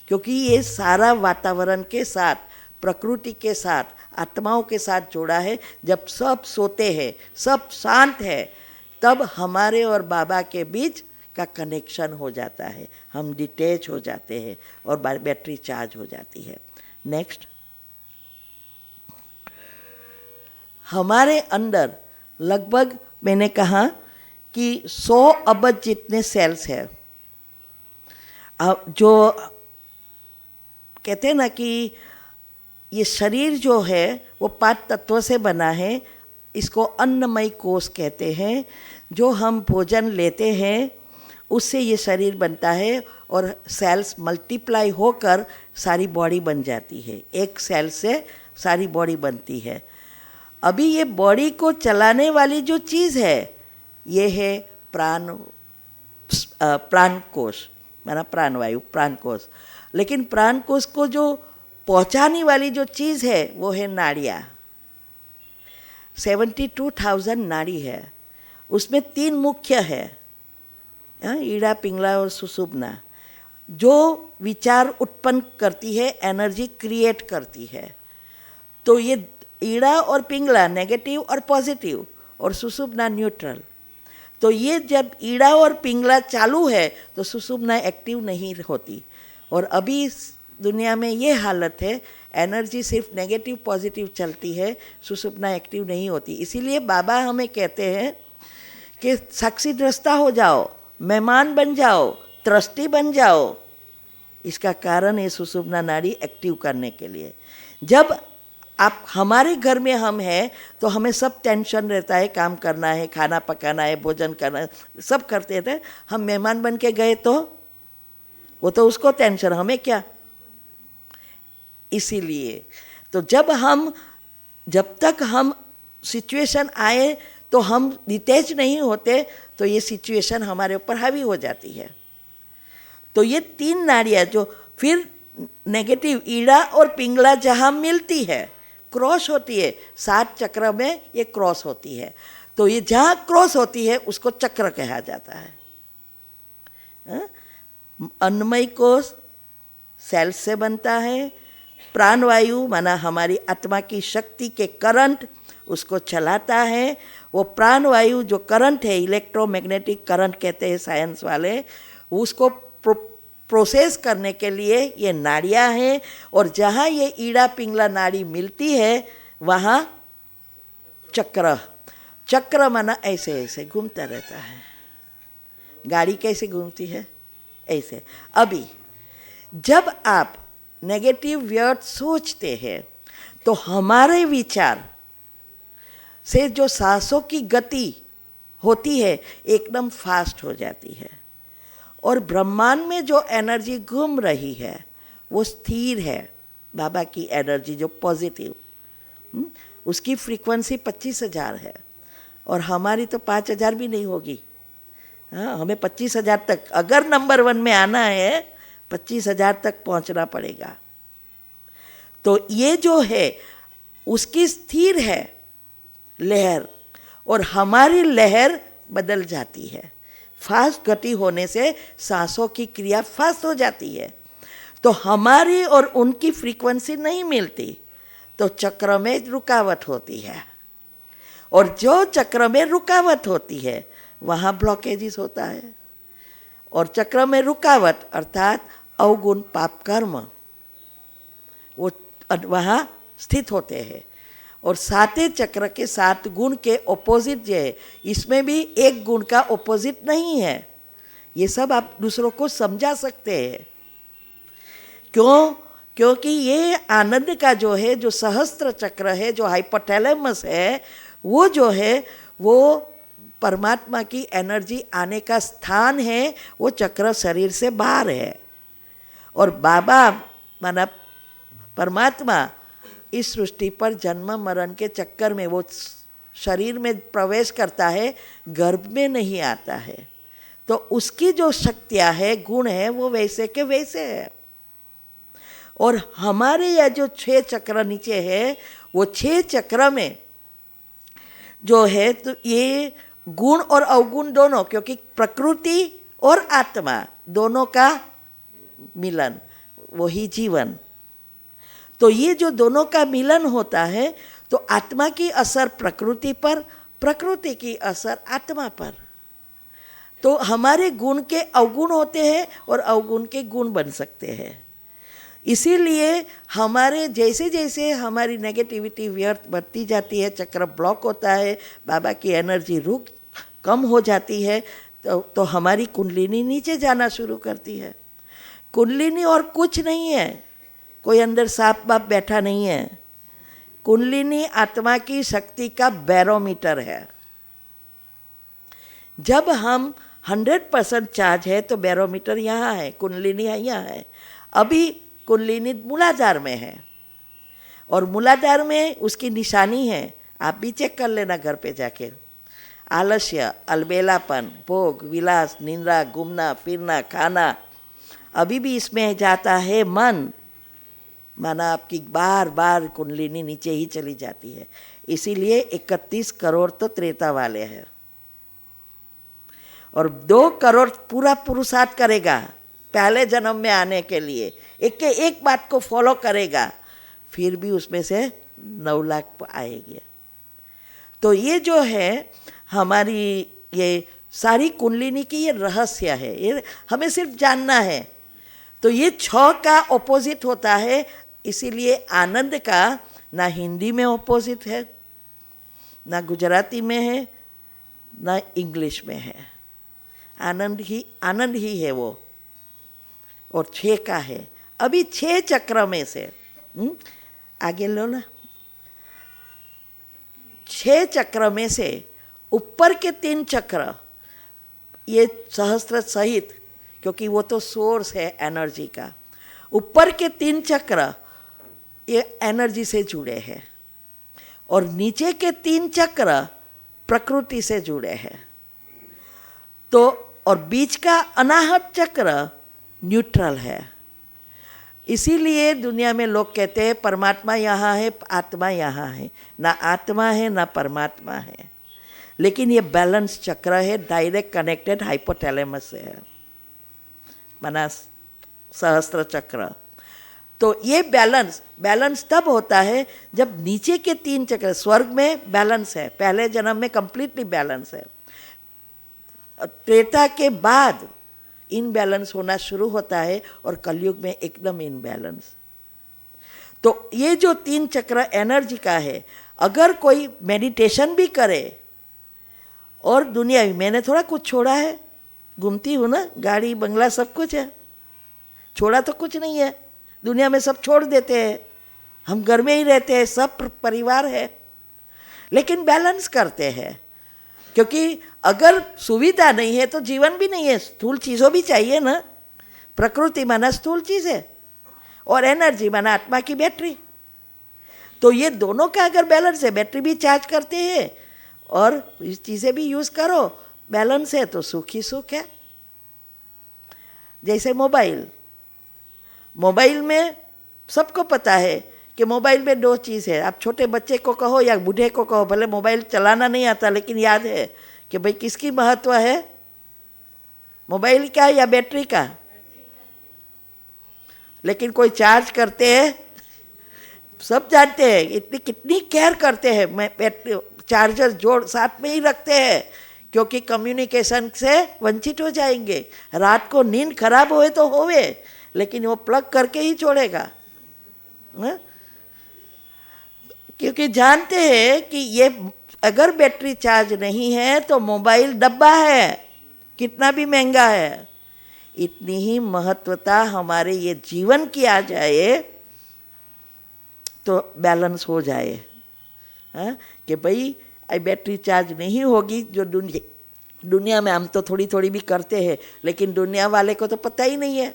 क्योंकि ये सारा वातावरण के साथ, प्रकृति के साथ, आत्माओं के साथ जोड़ा है। जब सब सोते हैं, सब शांत है, तब हमारे और बाबा के बीच का कनेक्शन हो जाता है, हम डिटैच हो जाते हैं और बैटरी चार्ज हो जाती है। नेक्स्ट, हमारे अंदर लगभग मैंने कहा कि 100 अरब जितने सेल्स हैं। जो कहते हैं ना कि ये शरीर जो है वो 5 तत्वों से बना है, इसको अन्नमय कोश कहते हैं। जो हम भोजन लेते हैं उससे ये शरीर बनता है और सेल्स मल्टीप्लाई होकर सारी बॉडी बन जाती है। एक सेल से सारी बॉडी बनती है। अभी ये बॉडी को चलाने वाली जो चीज़ है ये है प्राण कोश, माना प्राणवायु, प्राण कोश। लेकिन प्राण कोश को जो पहुंचाने वाली जो चीज़ है वो है नाड़ियाँ। 72,000 नाड़ी है, उसमें 3 मुख्य है, ईड़ा, पिंगला और सुषुम्ना, जो विचार उत्पन्न करती है, एनर्जी क्रिएट करती है। तो ये ईड़ा और पिंगला नेगेटिव और पॉजिटिव और सुषुम्ना न्यूट्रल। तो ये जब ईड़ा और पिंगला चालू है तो सुषुम्ना एक्टिव नहीं होती। और अभी दुनिया में ये हालत है, एनर्जी सिर्फ नेगेटिव पॉजिटिव चलती है, सुषुम्ना एक्टिव नहीं होती। इसीलिए बाबा हमें कहते हैं कि साक्षी दृष्टा हो जाओ, मेहमान बन जाओ, ट्रस्टी बन जाओ। इसका कारण है सुषुम्ना नाड़ी एक्टिव करने के लिए। जब आप हमारे घर में हम हैं तो हमें सब टेंशन रहता है, काम करना है, खाना पकाना है, भोजन करना है, सब करते थे। हम मेहमान बन के गए तो वो तो उसको टेंशन, हमें क्या। इसीलिए तो जब तक हम सिचुएशन आए तो हम डिटैच नहीं होते तो ये सिचुएशन हमारे ऊपर हावी हो जाती है। तो ये 3 नाड़ियाँ जो फिर नेगेटिव ईड़ा और पिंगला जहाँ मिलती है, क्रॉस होती है, 7 चक्र में ये क्रॉस होती है। तो ये जहाँ क्रॉस होती है उसको चक्र कहा जाता है। अन्नमय कोश सेल्स से बनता है, प्राणवायु माना हमारी आत्मा की शक्ति के करंट उसको चलाता है। वो प्राणवायु जो करंट है, इलेक्ट्रोमैग्नेटिक करंट कहते हैं साइंस वाले, उसको प्रोसेस करने के लिए ये नाड़ियाँ हैं। और जहाँ ये ईड़ा पिंगला नाड़ी मिलती है वहाँ चक्र माना ऐसे ऐसे घूमता रहता है। गाड़ी कैसे घूमती है, ऐसे। अभी जब आप नेगेटिव व्यर्थ सोचते हैं तो हमारे विचार से जो सांसों की गति होती है एकदम फास्ट हो जाती है। और ब्रह्मांड में जो एनर्जी घूम रही है वो स्थिर है। बाबा की एनर्जी जो पॉजिटिव, उसकी फ्रीक्वेंसी 25,000 है और हमारी तो 5,000 भी नहीं होगी। हाँ, हमें 25,000 तक अगर नंबर 1 में आना है 25,000 तक पहुंचना पड़ेगा। तो ये जो है उसकी स्थिर है लहर, और हमारी लहर बदल जाती है। फास्ट गति होने से सांसों की क्रिया फास्ट हो जाती है। तो हमारी और उनकी फ्रीक्वेंसी नहीं मिलती तो चक्र में रुकावट होती है। और जो चक्र में रुकावट होती है वहाँ ब्लॉकेजेस होता है। और चक्र में रुकावट अर्थात अवगुण पाप कर्म वो वहाँ स्थित होते हैं। और 7 चक्र के 7 गुण के ऑपोजिट जो है, इसमें भी एक गुण का ऑपोजिट नहीं है। ये सब आप दूसरों को समझा सकते हैं। क्यों? क्योंकि ये आनंद का जो है, जो सहस्त्र चक्र है, जो हाइपोथैलेमस है, वो जो है वो परमात्मा की एनर्जी आने का स्थान है। वो चक्र शरीर से बाहर है और बाबा माना परमात्मा इस सृष्टि पर जन्म मरण के चक्कर में वो शरीर में प्रवेश करता है, गर्भ में नहीं आता है। तो उसकी जो शक्तियाँ है, गुण है, वो वैसे के वैसे है। और हमारे यह जो 6 चक्र नीचे है, वो 6 चक्र में जो है तो ये गुण और अवगुण दोनों, क्योंकि प्रकृति और आत्मा दोनों का मिलन वही जीवन। तो ये जो दोनों का मिलन होता है तो आत्मा की असर प्रकृति पर, प्रकृति की असर आत्मा पर। तो हमारे गुण के अवगुण होते हैं और अवगुण के गुण बन सकते हैं। इसीलिए हमारे जैसे जैसे हमारी नेगेटिविटी व्यर्थ बढ़ती जाती है, चक्र ब्लॉक होता है, बाबा की एनर्जी कम हो जाती है, तो हमारी कुंडलिनी नीचे जाना शुरू करती है। कुंडलिनी और कुछ नहीं है, कोई अंदर सांप बाप बैठा नहीं है। कुंडलिनी आत्मा की शक्ति का बैरोमीटर है। जब हम 100% चार्ज है तो बैरोमीटर यहाँ है, कुंडलिनी यहाँ है। अभी कुंडलिनी मूलाधार में है और मूलाधार में उसकी निशानी है, आप भी चेक कर लेना घर पे जाके। आलस्य, अलबेलापन, भोग, विलास, निंद्रा, घूमना फिरना, खाना, अभी भी इसमें जाता है मन, माना आपकी बार बार कुंडलिनी नीचे ही चली जाती है। इसीलिए 31 करोड़ तो त्रेता वाले हैं और 2 करोड़ पूरा पुरुषार्थ करेगा पहले जन्म में आने के लिए, एक के एक बात को फॉलो करेगा, फिर भी उसमें से 9 लाख आएगी। तो ये जो है हमारी ये सारी कुंडलिनी की ये रहस्य है, ये हमें सिर्फ जानना है। तो ये 6 का ऑपोजिट होता है, इसीलिए आनंद का ना हिंदी में ऑपोजिट है, ना गुजराती में है, ना इंग्लिश में है। आनंद ही है वो, और 6 का है। अभी 6 चक्र में से आगे लो ना, 6 चक्र में से ऊपर के 3 चक्र ये सहस्त्र सहित, क्योंकि वो तो सोर्स है एनर्जी का, ऊपर के 3 चक्र ये एनर्जी से जुड़े हैं और नीचे के 3 चक्र प्रकृति से जुड़े हैं। तो और बीच का अनाहत चक्र न्यूट्रल है। इसीलिए दुनिया में लोग कहते हैं परमात्मा यहाँ है, आत्मा यहाँ है। ना आत्मा है ना परमात्मा है, लेकिन ये बैलेंस चक्र है, डायरेक्ट कनेक्टेड हाइपोथैलेमस से है, माना सहस्त्र चक्र। तो ये बैलेंस तब होता है जब नीचे के 3 चक्र, स्वर्ग में बैलेंस है, पहले जन्म में कंप्लीटली बैलेंस है, त्रेता के बाद इनबैलेंस होना शुरू होता है और कलयुग में एकदम इनबैलेंस। तो ये जो 3 चक्र एनर्जी का है, अगर कोई मेडिटेशन भी करे और दुनिया में, मैंने थोड़ा कुछ छोड़ा है, घूमती हूँ ना, गाड़ी बंगला सब कुछ है, छोड़ा तो कुछ नहीं है। दुनिया में सब छोड़ देते हैं, हम घर में ही रहते हैं, सब परिवार है, लेकिन बैलेंस करते हैं। क्योंकि अगर सुविधा नहीं है तो जीवन भी नहीं है, स्थूल चीज़ों भी चाहिए ना। प्रकृति माना स्थूल चीज़ है और एनर्जी माना आत्मा की बैटरी। तो ये दोनों का अगर बैलेंस है, बैटरी भी चार्ज करते हैं और चीज़ें भी यूज़ करो, बैलेंस है तो सुख ही सुख है। जैसे मोबाइल में सबको पता है कि मोबाइल में 2 चीज़ है। आप छोटे बच्चे को कहो या बूढ़े को कहो, भले मोबाइल चलाना नहीं आता, लेकिन याद है कि भाई किसकी महत्व है, मोबाइल का या बैटरी का। लेकिन कोई चार्ज करते हैं, सब जानते हैं, इतनी कितनी केयर करते हैं, मैं चार्जर जोड़ साथ में ही रखते हैं, क्योंकि कम्युनिकेशन से वंचित हो जाएंगे। रात को नींद खराब होए तो होवे, लेकिन वो प्लग करके ही छोड़ेगा, क्योंकि जानते हैं कि ये अगर बैटरी चार्ज नहीं है तो मोबाइल डब्बा है, कितना भी महंगा है, इतनी ही महत्वता हमारे ये जीवन की आ जाए तो बैलेंस हो जाए। हाँ, कि भाई बैटरी चार्ज नहीं होगी, जो दुनिया में हम तो थोड़ी थोड़ी भी करते हैं, लेकिन दुनिया वाले को तो पता ही नहीं है।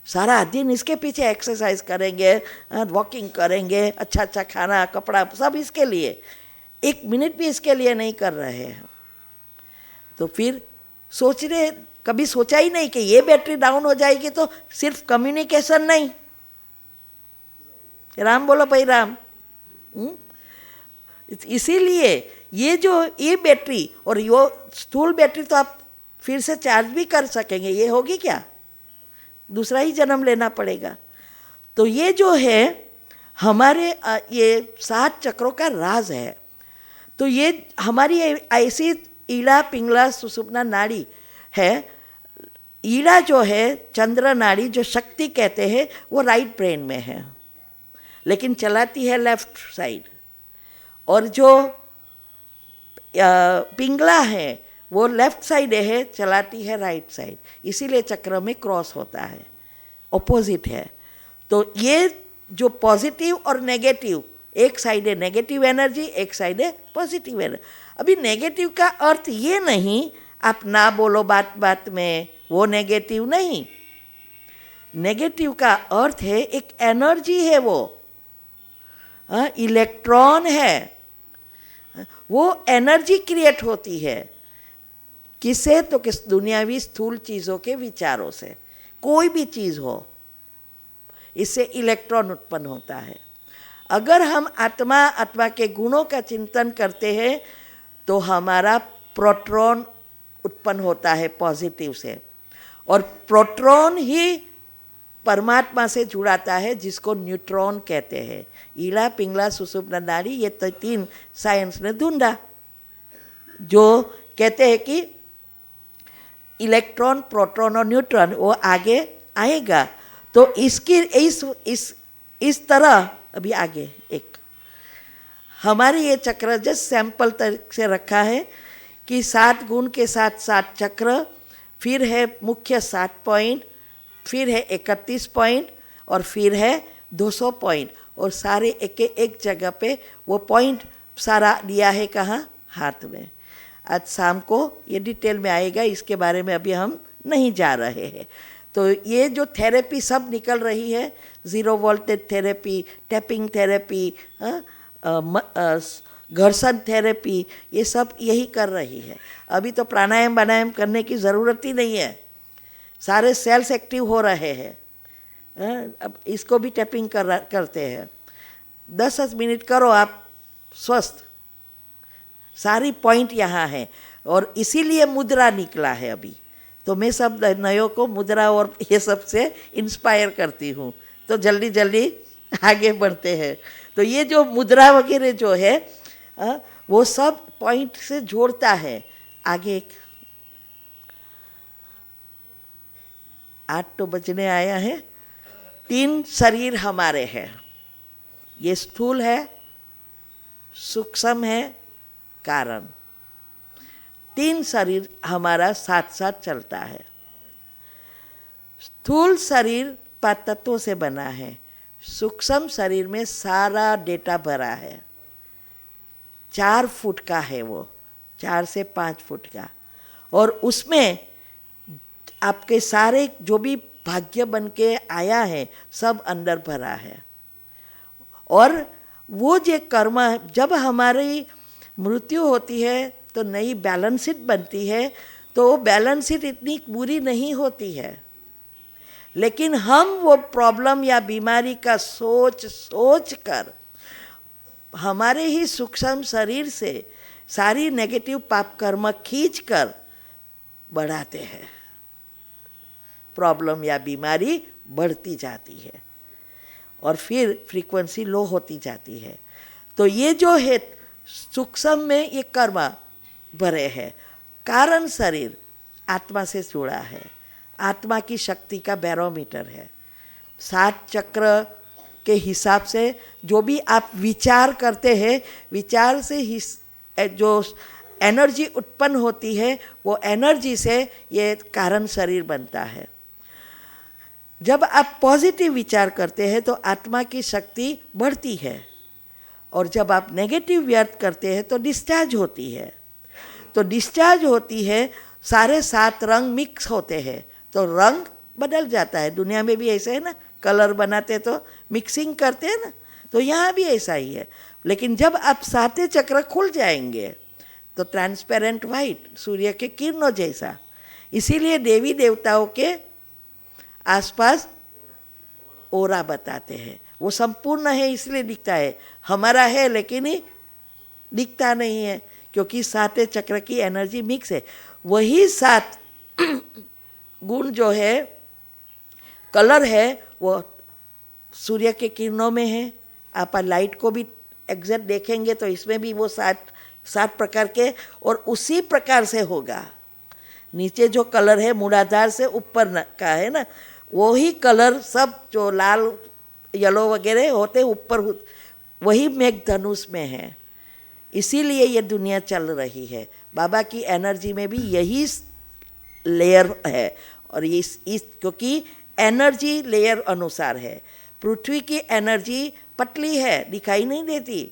सारा दिन इसके पीछे एक्सरसाइज करेंगे, वॉकिंग करेंगे, अच्छा अच्छा खाना कपड़ा सब इसके लिए, 1 मिनट भी इसके लिए नहीं कर रहे हैं। तो फिर सोच रहे, कभी सोचा ही नहीं कि ये बैटरी डाउन हो जाएगी तो सिर्फ कम्युनिकेशन नहीं। राम बोलो भाई राम। इसीलिए ये बैटरी और ये स्थूल बैटरी तो आप फिर से चार्ज भी कर सकेंगे, ये होगी क्या, दूसरा ही जन्म लेना पड़ेगा। तो ये जो है हमारे ये 7 चक्रों का राज है। तो ये हमारी ऐसी ईड़ा पिंगला सुषुम्ना नाड़ी है। ईड़ा जो है चंद्र नाड़ी, जो शक्ति कहते हैं, वो राइट ब्रेन में है, लेकिन चलाती है लेफ्ट साइड। और जो पिंगला है वो लेफ्ट साइड है, चलाती है राइट साइड। इसीलिए चक्र में क्रॉस होता है, ऑपोजिट है। तो ये जो पॉजिटिव और नेगेटिव, एक साइड है नेगेटिव एनर्जी, एक साइड है पॉजिटिव एनर्जी। अभी नेगेटिव का अर्थ ये नहीं आप ना बोलो बात बात में, वो नेगेटिव नहीं। नेगेटिव का अर्थ है एक एनर्जी है, वो इलेक्ट्रॉन है, वो एनर्जी क्रिएट होती है। किससे? तो किस दुनियावी स्थूल चीज़ों के विचारों से। कोई भी चीज़ हो, इससे इलेक्ट्रॉन उत्पन्न होता है। अगर हम आत्मा के गुणों का चिंतन करते हैं तो हमारा प्रोटॉन उत्पन्न होता है पॉजिटिव से, और प्रोटॉन ही परमात्मा से जुड़ाता है, जिसको न्यूट्रॉन कहते हैं। ईला पिंगला सुषुम्ना नाड़ी, ये तो 3 साइंस ने ढूंढा, जो कहते हैं कि इलेक्ट्रॉन, प्रोटॉन और न्यूट्रॉन वो आगे आएगा। तो इसकी इस तरह अभी आगे एक हमारे ये चक्र जस्ट सैंपल तरीके से रखा है कि 7 गुण के साथ 7 चक्र, फिर है मुख्य 7 पॉइंट, फिर है 31 पॉइंट, और फिर है 200 पॉइंट। और सारे एक जगह पे वो पॉइंट सारा दिया है, कहाँ? हाथ में। आज शाम को ये डिटेल में आएगा, इसके बारे में अभी हम नहीं जा रहे हैं। तो ये जो थेरेपी सब निकल रही है, 0 वोल्टेज थेरेपी, टैपिंग थेरेपी, घर्षण थेरेपी, ये सब यही कर रही है। अभी तो प्राणायाम बनायाम करने की ज़रूरत ही नहीं है, सारे सेल्स एक्टिव हो रहे हैं। अब इसको भी टैपिंग करते हैं। 10 मिनट करो आप, स्वस्थ। सारी पॉइंट यहाँ है, और इसीलिए मुद्रा निकला है अभी। तो मैं सब नयों को मुद्रा और ये सब से इंस्पायर करती हूँ, तो जल्दी जल्दी आगे बढ़ते हैं। तो ये जो मुद्रा वगैरह जो है वो सब पॉइंट से जोड़ता है आगे। 8 तो बजने आया है। 3 शरीर हमारे हैं, ये स्थूल है, सूक्ष्म है, कारण। 3 शरीर हमारा साथ साथ चलता है। स्थूल शरीर 5 तत्वों से बना है, सूक्ष्म शरीर में सारा डेटा भरा है। 4 फुट का है वो, 4 से 5 फुट का, और उसमें आपके सारे जो भी भाग्य बन के आया है सब अंदर भरा है। और वो जो कर्म, जब हमारी मृत्यु होती है तो नई बैलेंस शीट बनती है, तो वो बैलेंस शीट इतनी बुरी नहीं होती है, लेकिन हम वो प्रॉब्लम या बीमारी का सोच कर हमारे ही सूक्ष्म शरीर से सारी नेगेटिव पाप कर्म खींच कर बढ़ाते हैं। प्रॉब्लम या बीमारी बढ़ती जाती है और फिर फ्रीक्वेंसी लो होती जाती है। तो ये जो है सूक्ष्म में ये कर्म भरे हैं। कारण शरीर आत्मा से जुड़ा है, आत्मा की शक्ति का बैरोमीटर है। 7 चक्र के हिसाब से जो भी आप विचार करते हैं, विचार से ही जो एनर्जी उत्पन्न होती है, वो एनर्जी से ये कारण शरीर बनता है। जब आप पॉजिटिव विचार करते हैं तो आत्मा की शक्ति बढ़ती है, और जब आप नेगेटिव व्यर्थ करते हैं तो डिस्चार्ज होती है। तो डिस्चार्ज होती है, सारे 7 रंग मिक्स होते हैं तो रंग बदल जाता है। दुनिया में भी ऐसे है ना, कलर बनाते तो मिक्सिंग करते हैं ना, तो यहाँ भी ऐसा ही है। लेकिन जब आप 7 चक्र खुल जाएंगे तो ट्रांसपेरेंट वाइट, सूर्य के किरणों जैसा। इसीलिए देवी देवताओं के आसपास ओरा बताते हैं, वो संपूर्ण है इसलिए दिखता है, हमारा है लेकिन ही दिखता नहीं है, क्योंकि 7 चक्र की एनर्जी मिक्स है। वही 7 गुण जो है, कलर है, वो सूर्य के किरणों में है। आप लाइट को भी एग्जैक्ट देखेंगे तो इसमें भी वो 7 प्रकार के, और उसी प्रकार से होगा। नीचे जो कलर है मूलाधार से ऊपर का है ना, वही कलर सब जो लाल येलो वगैरह होते ऊपर, वही मेघधनुष में है। इसीलिए ये दुनिया चल रही है। बाबा की एनर्जी में भी यही लेयर है, और इस क्योंकि एनर्जी लेयर अनुसार है। पृथ्वी की एनर्जी पतली है, दिखाई नहीं देती,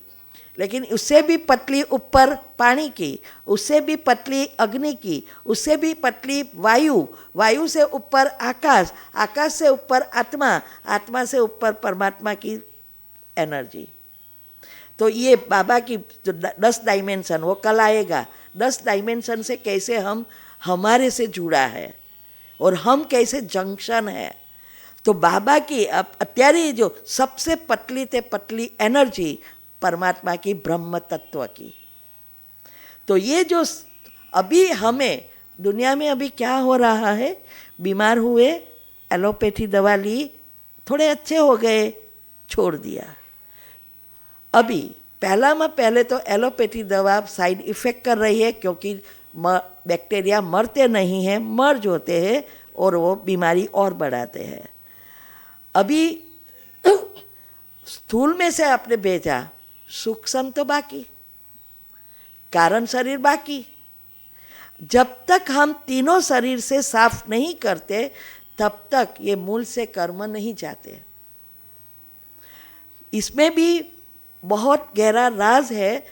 लेकिन उससे भी पतली ऊपर पानी की, उससे भी पतली अग्नि की, उससे भी पतली वायु, वायु से ऊपर आकाश, आकाश से ऊपर आत्मा, आत्मा से ऊपर परमात्मा की एनर्जी। तो ये बाबा की जो 10 डायमेंशन, वो कल आएगा। 10 डायमेंशन से कैसे हम हमारे से जुड़ा है और हम कैसे जंक्शन है। तो बाबा की अब अत्यारी जो सबसे पतली ते पतली एनर्जी परमात्मा की, ब्रह्म तत्व की। तो ये जो अभी हमें दुनिया में अभी क्या हो रहा है, बीमार हुए, एलोपैथी दवा ली, थोड़े अच्छे हो गए, छोड़ दिया। अभी पहले तो एलोपैथी दवा साइड इफ़ेक्ट कर रही है, क्योंकि बैक्टीरिया मरते नहीं हैं, मर्ज होते हैं और वो बीमारी और बढ़ाते हैं। अभी स्थूल में से आपने भेजा, सूक्ष्म तो बाकी, कारण शरीर बाकी। जब तक हम तीनों शरीर से साफ नहीं करते तब तक ये मूल से कर्म नहीं जाते। इसमें भी बहुत गहरा राज है,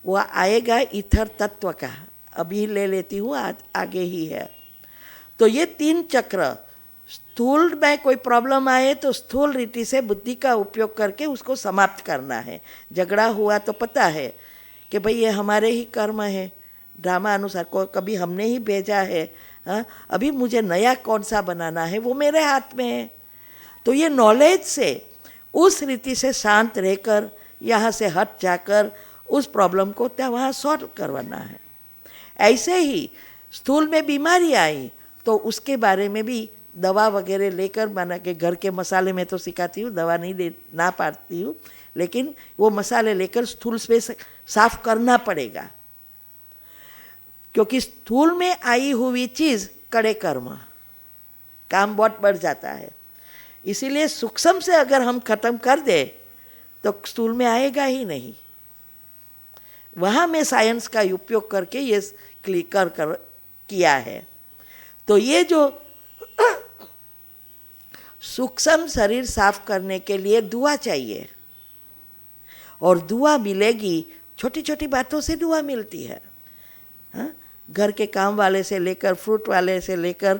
वो आएगा ईथर तत्व का, अभी ले लेती हूँ, आगे ही है। तो ये 3 चक्र, स्थूल में कोई प्रॉब्लम आए तो स्थूल रीति से बुद्धि का उपयोग करके उसको समाप्त करना है। झगड़ा हुआ तो पता है कि भाई ये हमारे ही कर्म है, ड्रामा अनुसार को कभी हमने ही भेजा है। हाँ, अभी मुझे नया कौन सा बनाना है वो मेरे हाथ में है। तो ये नॉलेज से उस रीति से शांत रहकर, यहाँ से हट जाकर उस प्रॉब्लम को वहाँ सॉल्व करवाना है। ऐसे ही स्थूल में बीमारी आई तो उसके बारे में भी दवा वगैरह लेकर, माना कि घर के मसाले में तो सिखाती हूँ, दवा नहीं दे ना पाती हूँ, लेकिन वो मसाले लेकर स्थूल से साफ करना पड़ेगा, क्योंकि स्थूल में आई हुई चीज़ कड़े कर्म, काम बहुत बढ़ जाता है। इसीलिए सूक्ष्म से अगर हम खत्म कर दे तो स्थूल में आएगा ही नहीं। वहाँ में साइंस का उपयोग करके ये क्लियर किया है। तो ये जो सूक्ष्म शरीर साफ करने के लिए दुआ चाहिए, और दुआ मिलेगी, छोटी छोटी बातों से दुआ मिलती है। हाँ? घर के काम वाले से लेकर, फ्रूट वाले से लेकर,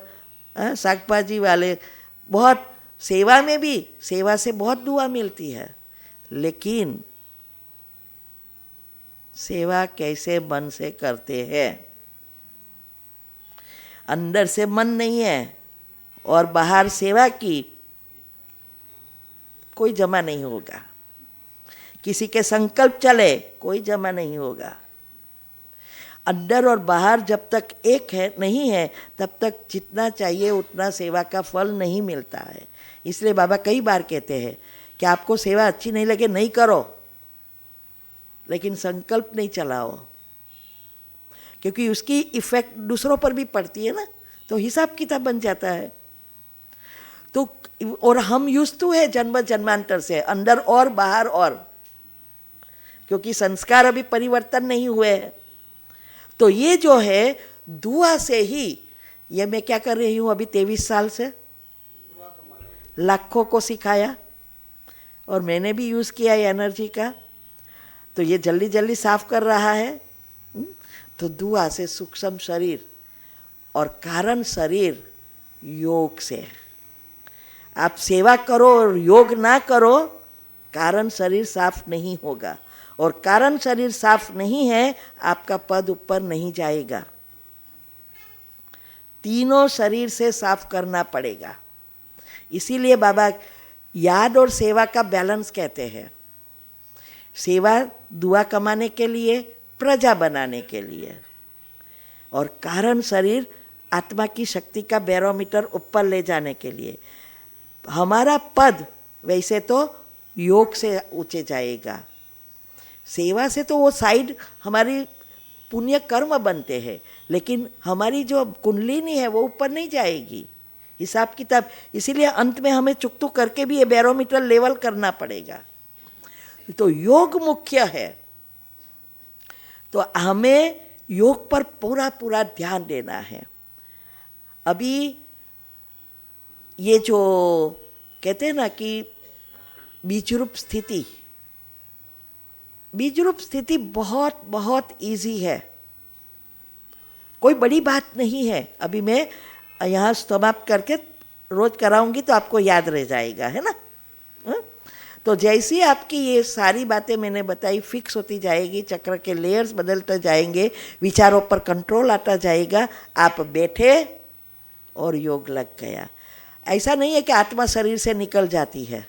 साग भाजी वाले, बहुत सेवा में भी, सेवा से बहुत दुआ मिलती है। लेकिन सेवा कैसे मन से करते हैं? अंदर से मन नहीं है और बाहर सेवा की कोई जमा नहीं होगा। किसी के संकल्प चले कोई जमा नहीं होगा। अंदर और बाहर जब तक एक है नहीं है तब तक जितना चाहिए उतना सेवा का फल नहीं मिलता है। इसलिए बाबा कई बार कहते हैं कि आपको सेवा अच्छी नहीं लगे नहीं करो, लेकिन संकल्प नहीं चलाओ, क्योंकि उसकी इफेक्ट दूसरों पर भी पड़ती है ना, तो हिसाब किताब बन जाता है। तो और हम यूज्ड टू है जन्म जन्मांतर से, अंदर और बाहर और, क्योंकि संस्कार अभी परिवर्तन नहीं हुए हैं। तो ये जो है दुआ से ही, ये मैं क्या कर रही हूँ अभी 23 साल से, लाखों को सिखाया और मैंने भी यूज़ किया है एनर्जी का, तो ये जल्दी जल्दी साफ कर रहा है। तो दुआ से सूक्ष्म शरीर और कारण शरीर योग से। आप सेवा करो और योग ना करो, कारण शरीर साफ नहीं होगा, और कारण शरीर साफ नहीं है, आपका पद ऊपर नहीं जाएगा। तीनों शरीर से साफ करना पड़ेगा। इसीलिए बाबा याद और सेवा का बैलेंस कहते हैं। सेवा दुआ कमाने के लिए, प्रजा बनाने के लिए, और कारण शरीर आत्मा की शक्ति का बैरोमीटर ऊपर ले जाने के लिए। हमारा पद वैसे तो योग से ऊंचे जाएगा, सेवा से तो वो साइड हमारी पुण्य कर्म बनते हैं, लेकिन हमारी जो कुंडलिनी है वो ऊपर नहीं जाएगी, हिसाब किताब। इसीलिए अंत में हमें चुकतू करके भी ये बैरोमीटर लेवल करना पड़ेगा। तो योग मुख्य है, तो हमें योग पर पूरा पूरा ध्यान देना है। अभी ये जो कहते हैं ना कि बीजरूप स्थिति, बीजरूप स्थिति बहुत बहुत इजी है, कोई बड़ी बात नहीं है। अभी मैं यहाँ समाप्त करके रोज कराऊंगी तो आपको याद रह जाएगा, है ना। तो जैसी आपकी ये सारी बातें मैंने बताई फिक्स होती जाएगी, चक्र के लेयर्स बदलते जाएंगे, विचारों पर कंट्रोल आता जाएगा, आप बैठे और योग लग गया। ऐसा नहीं है कि आत्मा शरीर से निकल जाती है।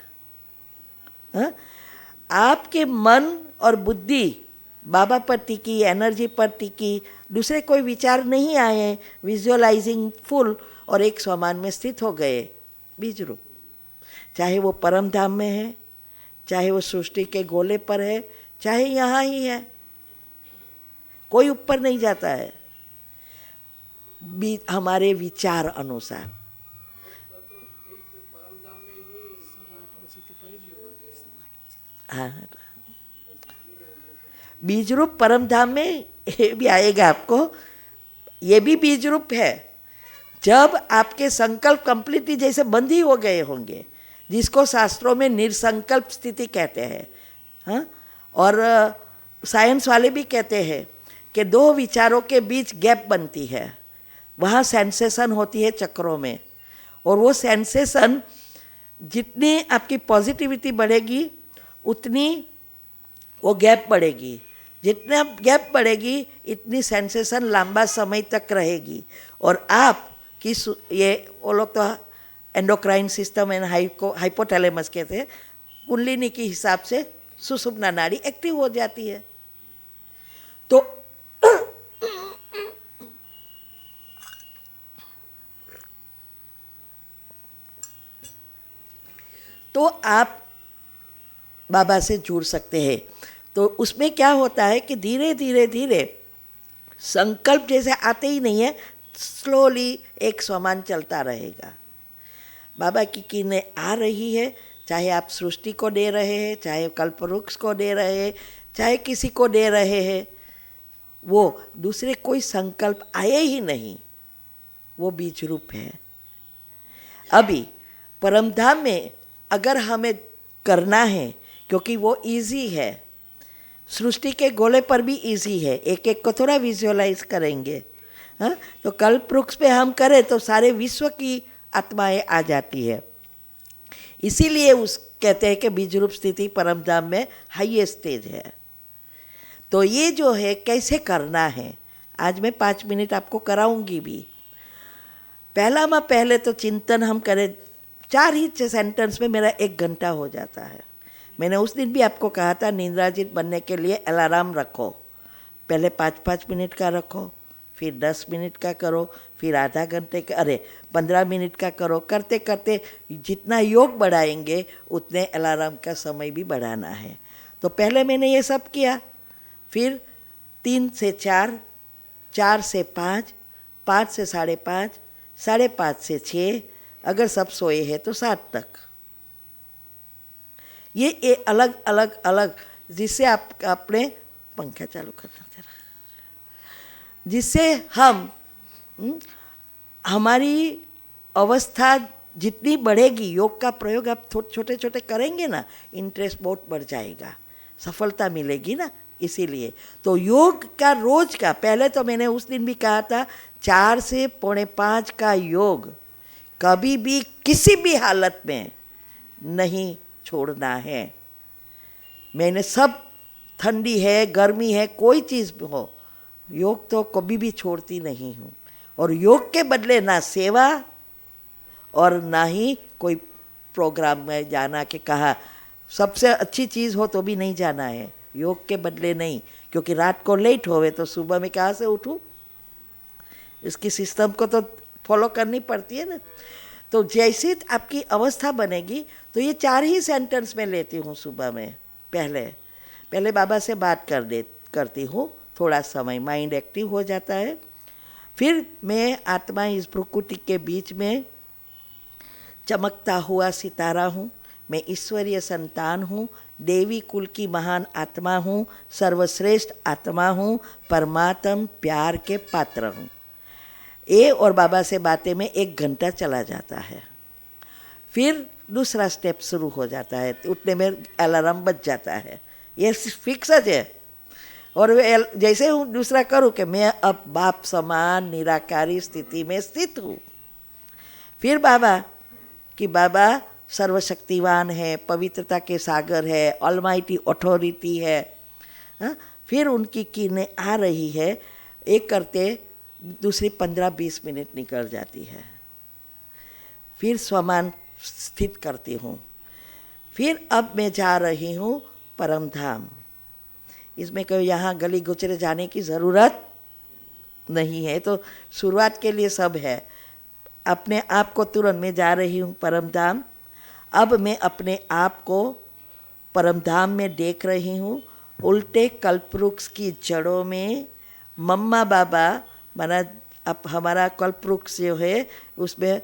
आपके मन और बुद्धि बाबा पर टिकी, एनर्जी पर टिकी, दूसरे कोई विचार नहीं आए, विजुअलाइजिंग फुल, और एक समान में स्थित हो गए बीज रूप। चाहे वो परम धाम में है, चाहे वो सृष्टि के गोले पर है, चाहे यहाँ ही है, कोई ऊपर नहीं जाता है हमारे विचार अनुसार। हाँ, बीज रूप परम धाम में ये भी आएगा आपको, ये भी बीज रूप है। जब आपके संकल्प कंप्लीटली जैसे बंद ही हो गए होंगे, जिसको शास्त्रों में निर्संकल्प स्थिति कहते हैं, हाँ, और साइंस वाले भी कहते हैं कि दो विचारों के बीच गैप बनती है, वहाँ सेंसेशन होती है चक्रों में, और वो सेंसेशन जितनी आपकी पॉजिटिविटी बढ़ेगी उतनी वो गैप बढ़ेगी, जितना गैप बढ़ेगी इतनी सेंसेशन लंबा समय तक रहेगी, और आप कि ये वो लोग तो एंडोक्राइन सिस्टम एंड हाइपोथैलेमस कहते हैं, कुंडलिनी के हिसाब से सुषुम्ना नाड़ी एक्टिव हो जाती है। तो आप बाबा से जुड़ सकते हैं। तो उसमें क्या होता है कि धीरे धीरे धीरे संकल्प जैसे आते ही नहीं है, स्लोली एक समान चलता रहेगा। बाबा की किरणें आ रही है, चाहे आप सृष्टि को दे रहे हैं, चाहे कल्पवृक्ष को दे रहे हैं, चाहे किसी को दे रहे हैं, वो दूसरे कोई संकल्प आए ही नहीं, वो बीज रूप है। अभी परमधाम में अगर हमें करना है, क्योंकि वो इजी है, सृष्टि के गोले पर भी इजी है, एक एक को थोड़ा विजुअलाइज करेंगे, हाँ, तो कल्पवृक्ष पे हम करें तो सारे विश्व की आत्माएं आ जाती है। इसीलिए उस कहते हैं कि बीज रूप स्थिति परमधाम में हाईएस्ट स्टेज है। तो ये जो है कैसे करना है, आज मैं 5 मिनट आपको कराऊंगी भी। पहले तो चिंतन हम करें, 4 ही सेंटेंस में मेरा 1 घंटा हो जाता है। मैंने उस दिन भी आपको कहा था निंद्राजित बनने के लिए अलार्म रखो, पहले 5-5 मिनट का रखो, फिर 10 मिनट का करो, फिर आधा घंटे का, 15 मिनट का करो। करते करते जितना योग बढ़ाएंगे उतने अलार्म का समय भी बढ़ाना है। तो पहले मैंने ये सब किया, फिर 3 से 4, 4 से 5, 5 से 5:30, 5:30 से 6, अगर सब सोए हैं तो 7 तक। ये अलग अलग अलग, जिससे आप अपने पंखा चालू करना जरा, जिससे हम हमारी अवस्था जितनी बढ़ेगी, योग का प्रयोग आप छोटे छोटे करेंगे ना, इंटरेस्ट बहुत बढ़ जाएगा, सफलता मिलेगी ना। इसीलिए तो योग का रोज का, पहले तो मैंने उस दिन भी कहा था 4 से 4:45 का योग कभी भी किसी भी हालत में नहीं छोड़ना है। मैंने सब, ठंडी है गर्मी है कोई चीज़ हो, योग तो कभी भी छोड़ती नहीं हूँ। और योग के बदले ना सेवा और ना ही कोई प्रोग्राम में जाना कि कहा सबसे अच्छी चीज़ हो तो भी नहीं जाना है, योग के बदले नहीं, क्योंकि रात को लेट होवे तो सुबह में कहाँ से उठूँ, इसकी सिस्टम को तो फॉलो करनी पड़ती है ना। तो जैसी आपकी अवस्था बनेगी, तो ये 4 ही सेंटेंस में लेती हूँ सुबह में। पहले बाबा से बात करती हूँ, थोड़ा समय माइंड एक्टिव हो जाता है। फिर मैं आत्मा इस प्रकृति के बीच में चमकता हुआ सितारा हूँ, मैं ईश्वरीय संतान हूँ, देवी कुल की महान आत्मा हूँ, सर्वश्रेष्ठ आत्मा हूँ, परमात्म प्यार के पात्र हूँ। ये और बाबा से बातें में 1 घंटा चला जाता है। फिर दूसरा स्टेप शुरू हो जाता है, उठने में अलार्म बज जाता है, ये फिक्स है। और जैसे हूँ दूसरा करूँ कि मैं अब बाप समान निराकारी स्थिति में स्थित हूँ। फिर बाबा सर्वशक्तिवान है, पवित्रता के सागर है, ऑलमाइटी अथॉरिटी है। हाँ? फिर उनकी किरणें आ रही है, एक करते दूसरी 15-20 मिनट निकल जाती है। फिर स्वमान स्थित करती हूँ। फिर अब मैं जा रही हूँ परम धाम। इसमें कोई यहाँ गली गुचरे जाने की ज़रूरत नहीं है, तो शुरुआत के लिए सब है। अपने आप को तुरंत मैं जा रही हूँ परम धाम। अब मैं अपने आप को परम धाम में देख रही हूँ, उल्टे कल्पवृक्ष की जड़ों में। मम्मा बाबा माना, अब हमारा कल्पवृक्ष जो है उसमें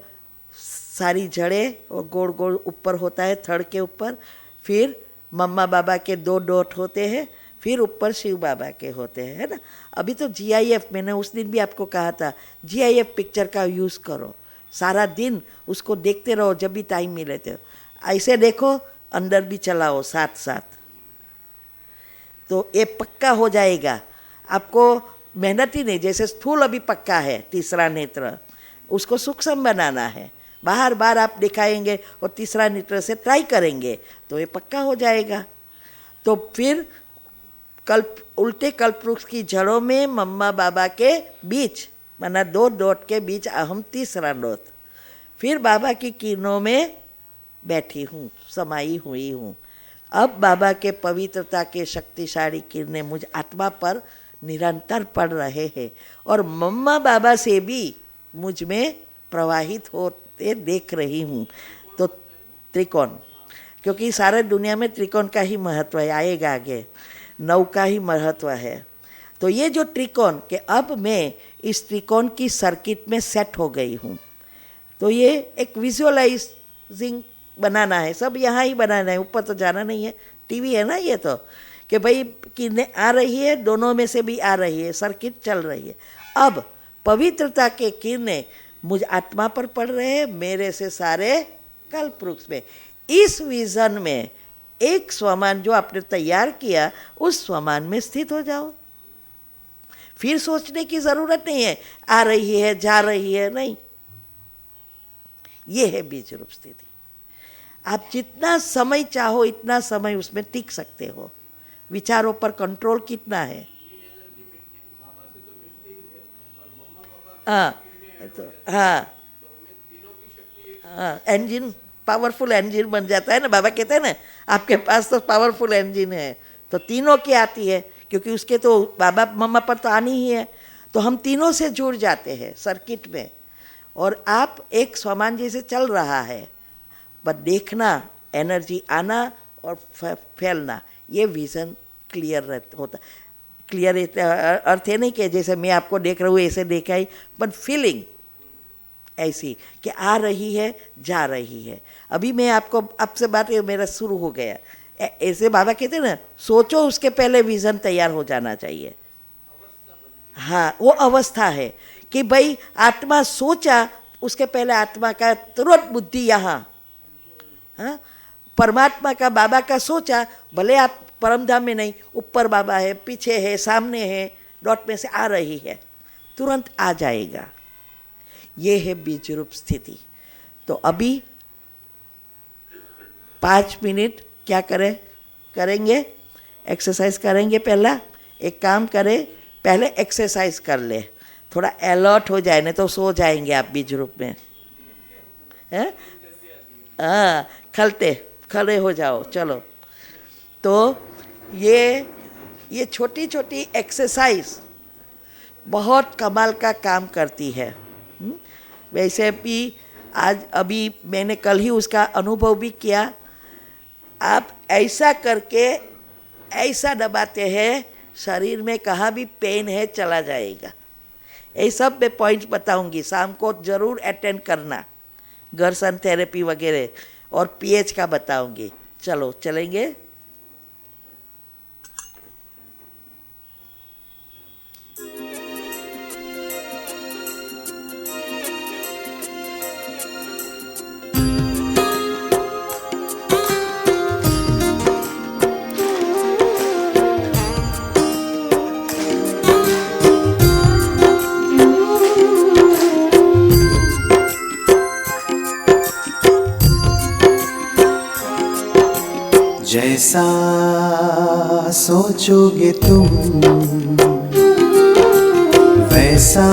सारी जड़ें और गोल गोल ऊपर होता है थड़ के ऊपर। फिर मम्मा बाबा के 2 डॉट होते हैं, फिर ऊपर शिव बाबा के होते हैं, है ना। अभी तो GIF, मैंने उस दिन भी आपको कहा था, GIF पिक्चर का यूज़ करो, सारा दिन उसको देखते रहो, जब भी टाइम मिले तो ऐसे देखो, अंदर भी चलाओ साथ साथ, तो ये पक्का हो जाएगा। आपको मेहनत ही नहीं, जैसे स्थूल अभी पक्का है, तीसरा नेत्र, उसको सूक्ष्म बनाना है। बार आप दिखाएंगे और तीसरा नेत्र से ट्राई करेंगे तो ये पक्का हो जाएगा। तो फिर उल्टे कल्पवृक्ष की जड़ों में मम्मा बाबा के बीच, माना 2 डॉट के बीच अहम तीसरा डॉट। फिर बाबा की किरणों में बैठी हूँ, समाई हुई हूँ। अब बाबा के पवित्रता के शक्तिशाली किरणें मुझ आत्मा पर निरंतर पड़ रहे हैं और मम्मा बाबा से भी मुझ में प्रवाहित होते देख रही हूँ। तो त्रिकोण, क्योंकि सारे दुनिया में त्रिकोण का ही महत्व है, आएगा आगे 9 का ही महत्व है। तो ये जो त्रिकोण, कि अब मैं इस त्रिकोण की सर्किट में सेट हो गई हूँ। तो ये एक विजुअलाइजिंग बनाना है, सब यहाँ ही बनाना है, ऊपर तो जाना नहीं है। टीवी है ना ये तो, कि भाई किरणें आ रही है, दोनों में से भी आ रही है, सर्किट चल रही है। अब पवित्रता के किरणें मुझ आत्मा पर पड़ रहे हैं, मेरे से सारे कल्पवृक्ष में। इस विजन में एक स्वमान जो आपने तैयार किया, उस स्वमान में स्थित हो जाओ। फिर सोचने की जरूरत नहीं है आ रही है जा रही है, नहीं। ये है बीज रूप स्थिति। आप जितना समय चाहो इतना समय उसमें टिक सकते हो। विचारों पर कंट्रोल कितना है। हाँ तो हाँ हाँ, इंजन पावरफुल इंजन बन जाता है ना। बाबा कहते हैं ना, आपके पास तो पावरफुल इंजन है, तो तीनों की आती है, क्योंकि उसके तो बाबा मम्मा पर तो आनी ही है। तो हम तीनों से जुड़ जाते हैं सर्किट में, और आप एक स्वमान जैसे चल रहा है, बस देखना, एनर्जी आना और फैलना, ये विज़न क्लियर होता। क्लियर अर्थ है नहीं कि जैसे मैं आपको देख रहा हूँ ऐसे देखा ही, बट फीलिंग ऐसी कि आ रही है जा रही है। अभी मैं आपको आपसे बात मेरा शुरू हो गया, ऐसे बाबा कहते हैं ना, सोचो उसके पहले विज़न तैयार हो जाना चाहिए। हाँ, वो अवस्था है कि भाई आत्मा सोचा उसके पहले आत्मा का तुरंत बुद्धि यहाँ, हाँ, परमात्मा का, बाबा का सोचा, भले आप परमधाम में नहीं, ऊपर बाबा है, पीछे है, सामने है, डॉट में से आ रही है, तुरंत आ जाएगा। ये है बीज रूप स्थिति। तो अभी 5 मिनट क्या करेंगे, एक्सरसाइज करेंगे। पहला एक काम करें, पहले एक्सरसाइज कर ले, थोड़ा अलर्ट हो जाए, नहीं तो सो जाएंगे आप बीज रूप में, हैं? हाँ, खड़े हो जाओ, चलो। तो ये छोटी छोटी एक्सरसाइज बहुत कमाल का काम करती है। वैसे भी आज अभी मैंने कल ही उसका अनुभव भी किया। आप ऐसा करके ऐसा दबाते हैं, शरीर में कहाँ भी पेन है चला जाएगा। ये सब मैं पॉइंट्स बताऊंगी, शाम को ज़रूर अटेंड करना, घर्षण थेरेपी वगैरह, और पीएच का बताऊंगी। चलो चलेंगे। जैसा सोचोगे तुम वैसा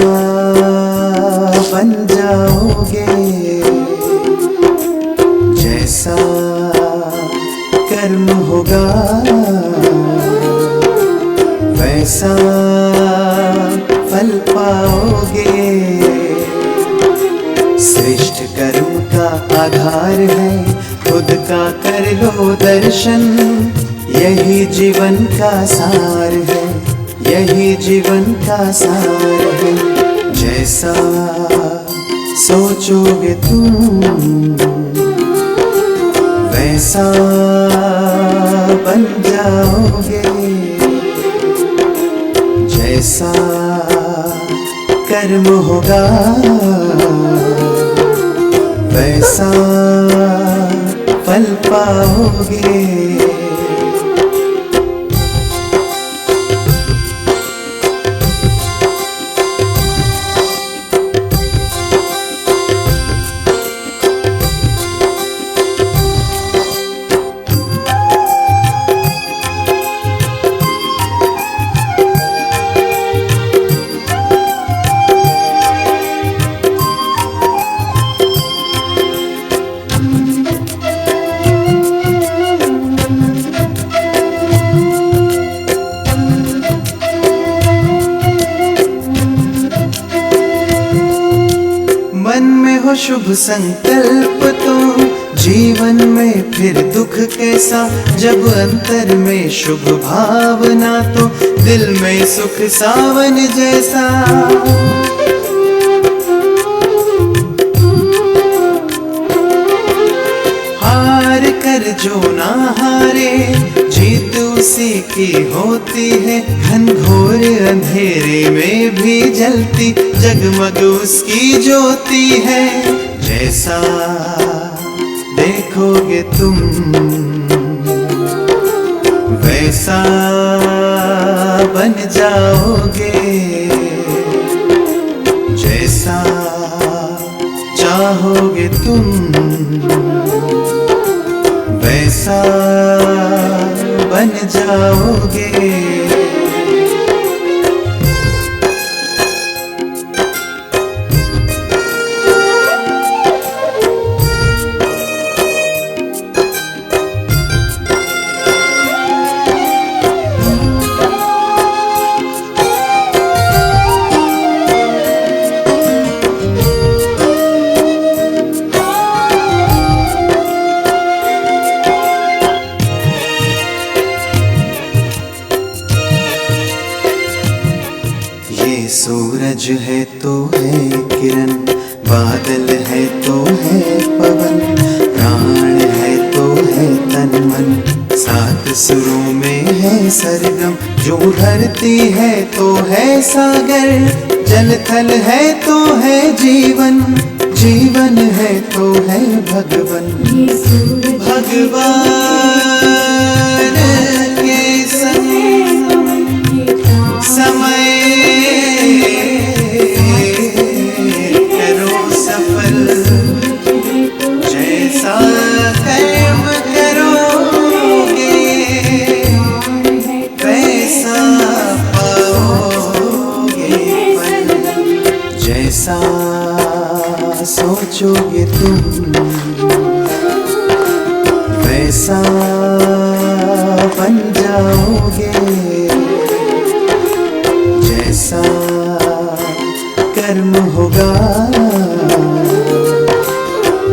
बन जाओगे, जैसा कर्म होगा वैसा फल पाओगे। श्रेष्ठ कर्म का आधार है खुद का कर लो दर्शन, यही जीवन का सार है, यही जीवन का सार है। जैसा सोचोगे तुम वैसा बन जाओगे, जैसा कर्म होगा वैसा फल पाओगे। शुभ संकल्प तो जीवन में फिर दुख कैसा, जब अंतर में शुभ भावना तो दिल में सुख सावन जैसा। हार कर जो ना हारे जीत उसी की होती है, घनघोर अंधेरे में भी जलती जगमग उसकी ज्योति है। जैसा देखोगे तुम वैसा बन जाओगे, जैसा चाहोगे तुम वैसा बन जाओगे। सूरज है तो है किरण, बादल है तो है पवन, प्राण है तो है तन मन, सात सुरों में है सरगम। जो धरती है तो है सागर, जल थल है तो है जीवन, जीवन है तो है भगवन, भगवान के संग समय करो सफल, जैसा कर्म करोगे वैसा पाओगे फल, जैसा सोचोगे तुम वैसा बन जाओगे, जैसा कर्म होगा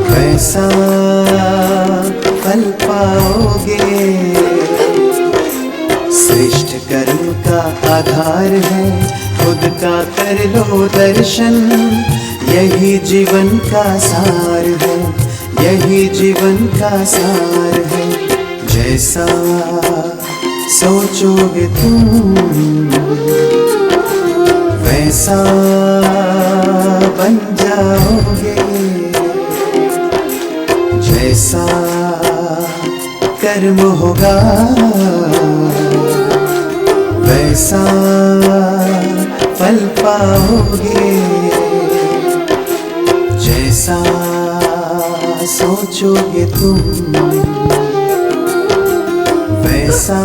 वैसा फल पाओगे। श्रेष्ठ कर्म का आधार है खुद का कर लो दर्शन, यही जीवन का सार है, यही जीवन का सार है, जैसा सोचोगे तुम वैसा बन जाओगे, जैसा कर्म होगा वैसा फल पाओगे, जैसा सोचोगे तुम वैसा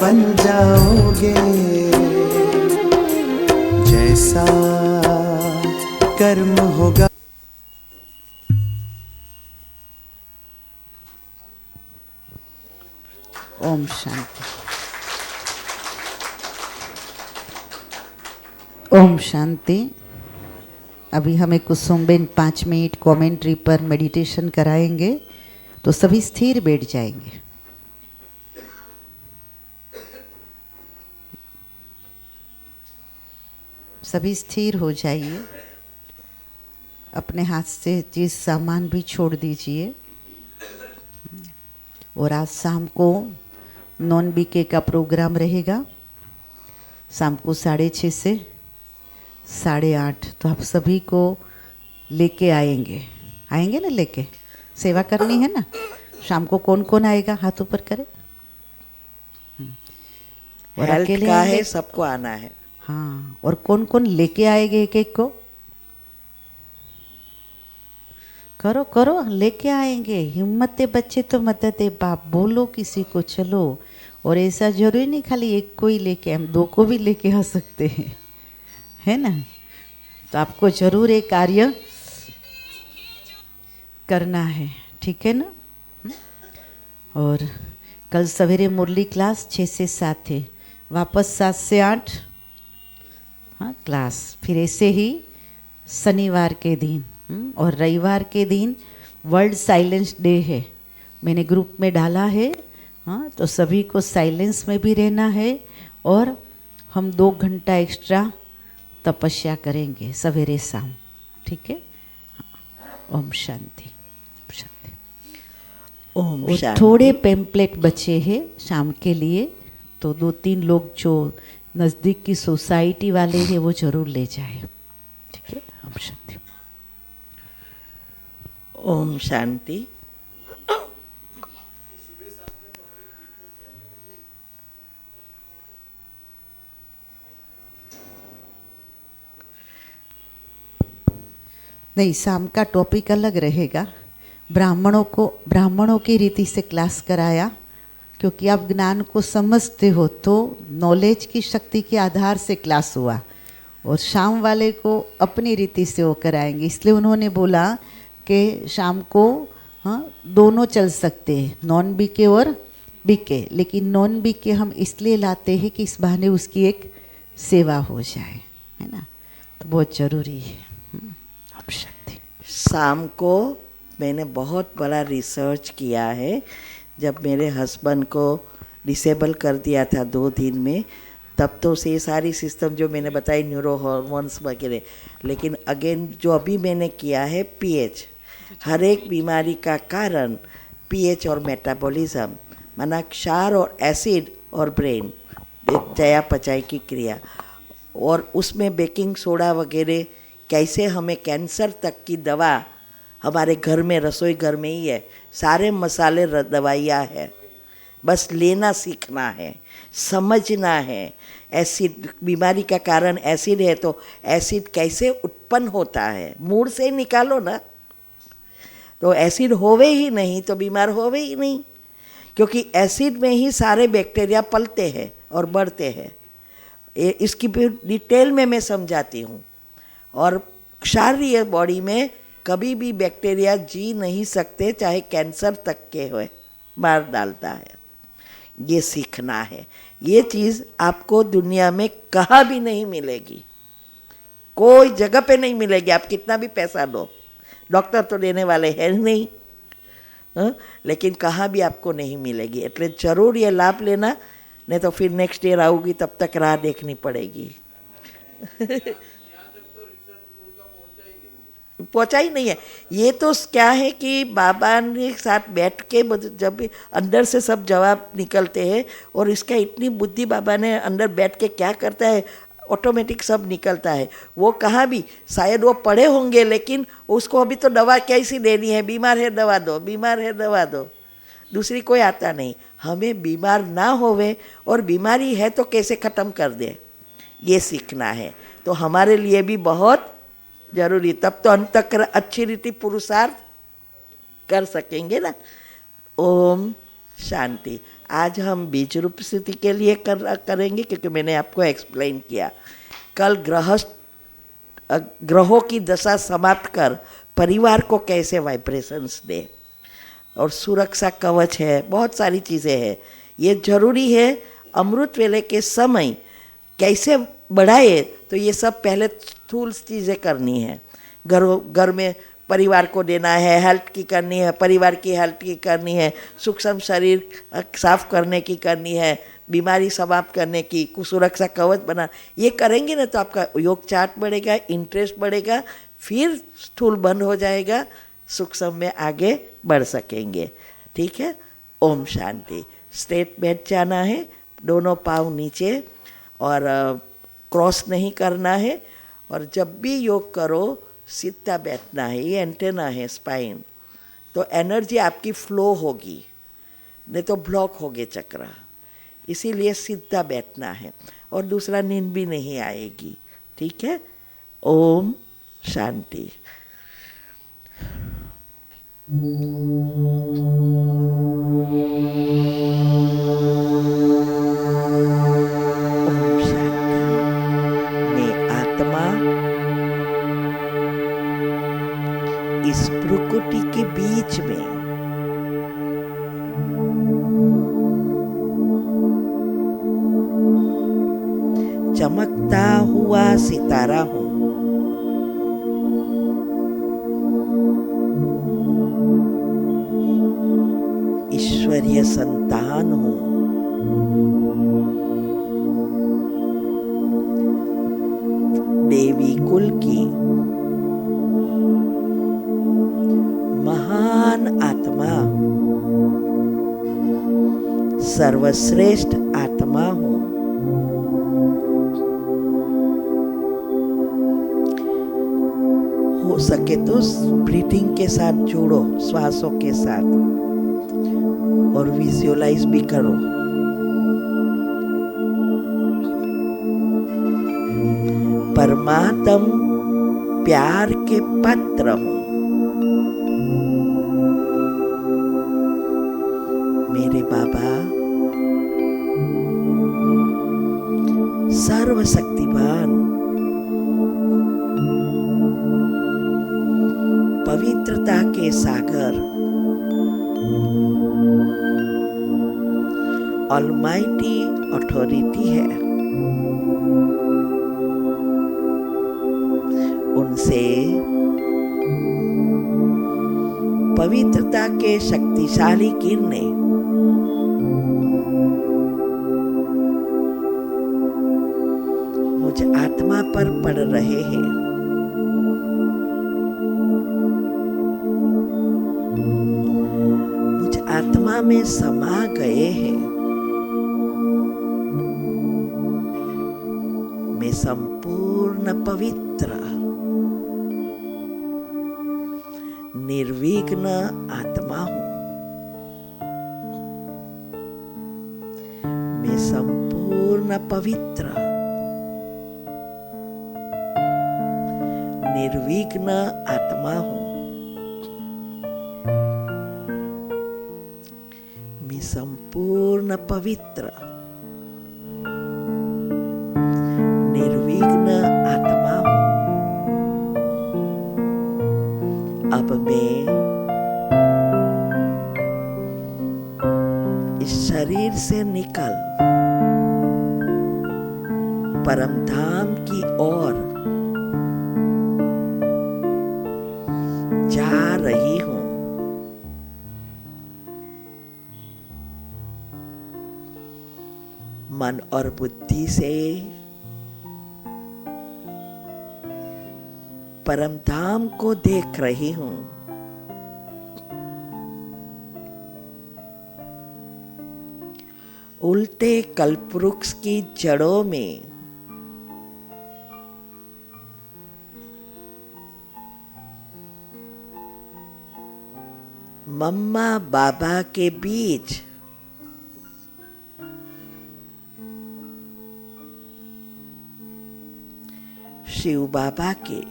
बन जाओगे, जैसा कर्म होगा। ओम शांति। ओम शांति। अभी हमें कुसुमबेन 5 मिनट कमेंट्री पर मेडिटेशन कराएंगे, तो सभी स्थिर बैठ जाएंगे। सभी स्थिर हो जाइए, अपने हाथ से चीज सामान भी छोड़ दीजिए। और आज शाम को नॉन बीके का प्रोग्राम रहेगा, शाम को 6:30 से 8:30। तो आप सभी को लेके आएंगे ना, लेके सेवा करनी है ना। शाम को कौन कौन आएगा, हाथ ऊपर करे। और हेल्थ का है, सबको आना है। हाँ, और कौन कौन लेके आएंगे एक एक को करो करो, लेके आएंगे। हिम्मत है बच्चे तो मदद है बाप, बोलो किसी को चलो। और ऐसा जरूरी नहीं खाली एक को ही लेके, हम 2 को भी लेके आ सकते हैं, है ना। तो आपको जरूर एक कार्य करना है, ठीक है ना। और कल सवेरे मुरली क्लास 6 से 7 है, वापस 7 से 8 हाँ क्लास। फिर ऐसे ही शनिवार के दिन और रविवार के दिन वर्ल्ड साइलेंस डे है, मैंने ग्रुप में डाला है। हाँ, तो सभी को साइलेंस में भी रहना है। और हम 2 घंटा एक्स्ट्रा तपस्या करेंगे सवेरे शाम, ठीक है। ओम शांति। शांति। ओम शांति। थोड़े पेम्पलेट बचे हैं शाम के लिए, तो 2-3 लोग जो नज़दीक की सोसाइटी वाले हैं वो जरूर ले जाए, ठीक है। ओम शांति। ओम शांति। नहीं, शाम का टॉपिक अलग रहेगा। ब्राह्मणों की रीति से क्लास कराया, क्योंकि आप ज्ञान को समझते हो तो नॉलेज की शक्ति के आधार से क्लास हुआ। और शाम वाले को अपनी रीति से वो कराएंगे, इसलिए उन्होंने बोला कि शाम को हाँ दोनों चल सकते हैं, नॉन बीके और बीके। लेकिन नॉन बीके हम इसलिए लाते हैं कि इस बहाने उसकी एक सेवा हो जाए, है ना। तो बहुत ज़रूरी है। अब शक्ति। शाम को मैंने बहुत बड़ा रिसर्च किया है। जब मेरे हस्बैंड को डिसेबल कर दिया था 2 दिन में, तब तो से सारी सिस्टम जो मैंने बताई, न्यूरो हार्मोन्स वगैरह। लेकिन अगेन जो अभी मैंने किया है पीएच, हर एक बीमारी का कारण पीएच और मेटाबॉलिज्म, माना क्षार और एसिड और ब्रेन, चयापचय की क्रिया। और उसमें बेकिंग सोडा वगैरह कैसे हमें कैंसर तक की दवा हमारे घर में, रसोई घर में ही है, सारे मसाले दवाइयाँ है, बस लेना सीखना है, समझना है। एसिड बीमारी का कारण एसिड है, तो एसिड कैसे उत्पन्न होता है, मूड से निकालो ना। तो एसिड होवे ही नहीं तो बीमार होवे ही नहीं, क्योंकि एसिड में ही सारे बैक्टीरिया पलते हैं और बढ़ते हैं। इसकी भी डिटेल में मैं समझाती हूँ। और क्षारीय बॉडी में कभी भी बैक्टीरिया जी नहीं सकते, चाहे कैंसर तक के होए, मार डालता है। ये सीखना है। ये चीज़ आपको दुनिया में कहाँ भी नहीं मिलेगी, कोई जगह पे नहीं मिलेगी। आप कितना भी पैसा दो, डॉक्टर तो देने वाले हैं नहीं, लेकिन कहाँ भी आपको नहीं मिलेगी। એટલે जरूर ये लाभ लेना, नहीं तो फिर नेक्स्ट ईयर आऊँगी तब तक राह देखनी पड़ेगी। पहुँचा ही नहीं है। ये तो क्या है कि बाबा ने साथ बैठ के जब अंदर से सब जवाब निकलते हैं, और इसका इतनी बुद्धि बाबा ने अंदर बैठ के क्या करता है, ऑटोमेटिक सब निकलता है। वो कहाँ भी शायद वो पढ़े होंगे, लेकिन उसको अभी तो दवा कैसी देनी है, बीमार है दवा दो, बीमार है दवा दो, दूसरी कोई आता नहीं। हमें बीमार ना होवे और बीमारी है तो कैसे ख़त्म कर दे, ये सीखना है। तो हमारे लिए भी बहुत जरूरी, तब तो अंतकर अच्छी रीति पुरुषार्थ कर सकेंगे ना। ओम शांति। आज हम बीज रूप स्थिति के लिए करेंगे, क्योंकि मैंने आपको एक्सप्लेन किया। कल ग्रहों की दशा समाप्त कर परिवार को कैसे वाइब्रेशंस दे, और सुरक्षा कवच है, बहुत सारी चीज़ें हैं। ये जरूरी है। अमृत वेले के समय कैसे बढ़ाए, तो ये सब पहले स्थूल चीज़ें करनी है। घर में परिवार को देना है, हेल्थ की करनी है, परिवार की हेल्थ की करनी है, सूक्ष्म शरीर साफ करने की करनी है, बीमारी समाप्त करने की, सुरक्षा कवच बना। ये करेंगे ना तो आपका योग चार्ट बढ़ेगा, इंटरेस्ट बढ़ेगा, फिर स्थूल बंद हो जाएगा, सूक्ष्म में आगे बढ़ सकेंगे। ठीक है। ओम शांति। स्ट्रेट बैठ जाना है, दोनों पाँव नीचे, और क्रॉस नहीं करना है। और जब भी योग करो सीधा बैठना है। ये एंटेना है स्पाइन, तो एनर्जी आपकी फ्लो होगी, नहीं तो ब्लॉक होगे चक्र। इसीलिए सीधा बैठना है, और दूसरा नींद भी नहीं आएगी। ठीक है। ओम शांति। ओम शांति। मैं आत्मा इस प्रकृति के बीच में चमकता हुआ सितारा हूँ। ईश्वरीय संतान हूँ। देवी कुल की महान आत्मा, सर्वश्रेष्ठ आत्मा हूँ। हो सके तो ब्रीथिंग के साथ जोड़ो, श्वासों के साथ, और विजुअलाइज भी करो। परमात्म प्यार के पात्र हूँ। मेरे बाबा सर्वशक्तिमान, पवित्रता के सागर, ऑलमाइटी अथॉरिटी है। उनसे पवित्रता के शक्तिशाली किरणें मुझ आत्मा पर पड़ रहे हैं। मुझ आत्मा में समा गए हैं। मैं संपूर्ण पवित्र निर्विघ्न आत्मा हूं। मैं संपूर्ण पवित्र निर्विघ्न आत्मा हूं। मैं संपूर्ण पवित्र निर्विघ्न आत्मा हूं। अब मैं इस शरीर से निकल परम धाम की ओर जा रही हूं। मन और बुद्धि से परम धाम को देख रही हूं। उल्टे कल्पवृक्ष की जड़ों में मम्मा बाबा के बीच शिव बाबा के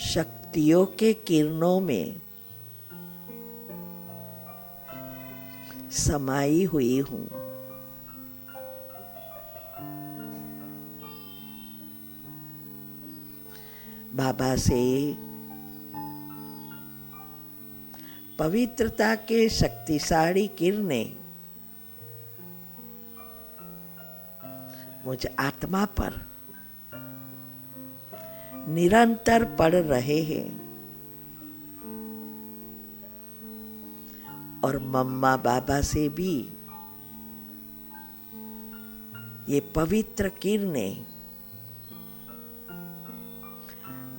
शक्तियों के किरणों में समाई हुई हूं। बाबा से पवित्रता के शक्तिशाली किरणें मुझ आत्मा पर निरंतर पड़ रहे हैं और मम्मा बाबा से भी ये पवित्र किरणें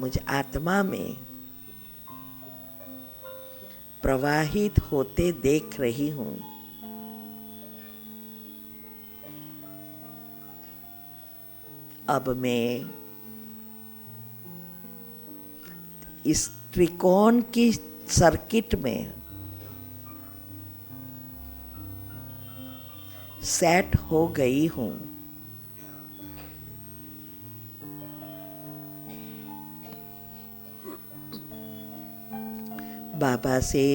मुझ आत्मा में प्रवाहित होते देख रही हूं। अब मैं इस त्रिकोण की सर्किट में सेट हो गई हूं। बाबा से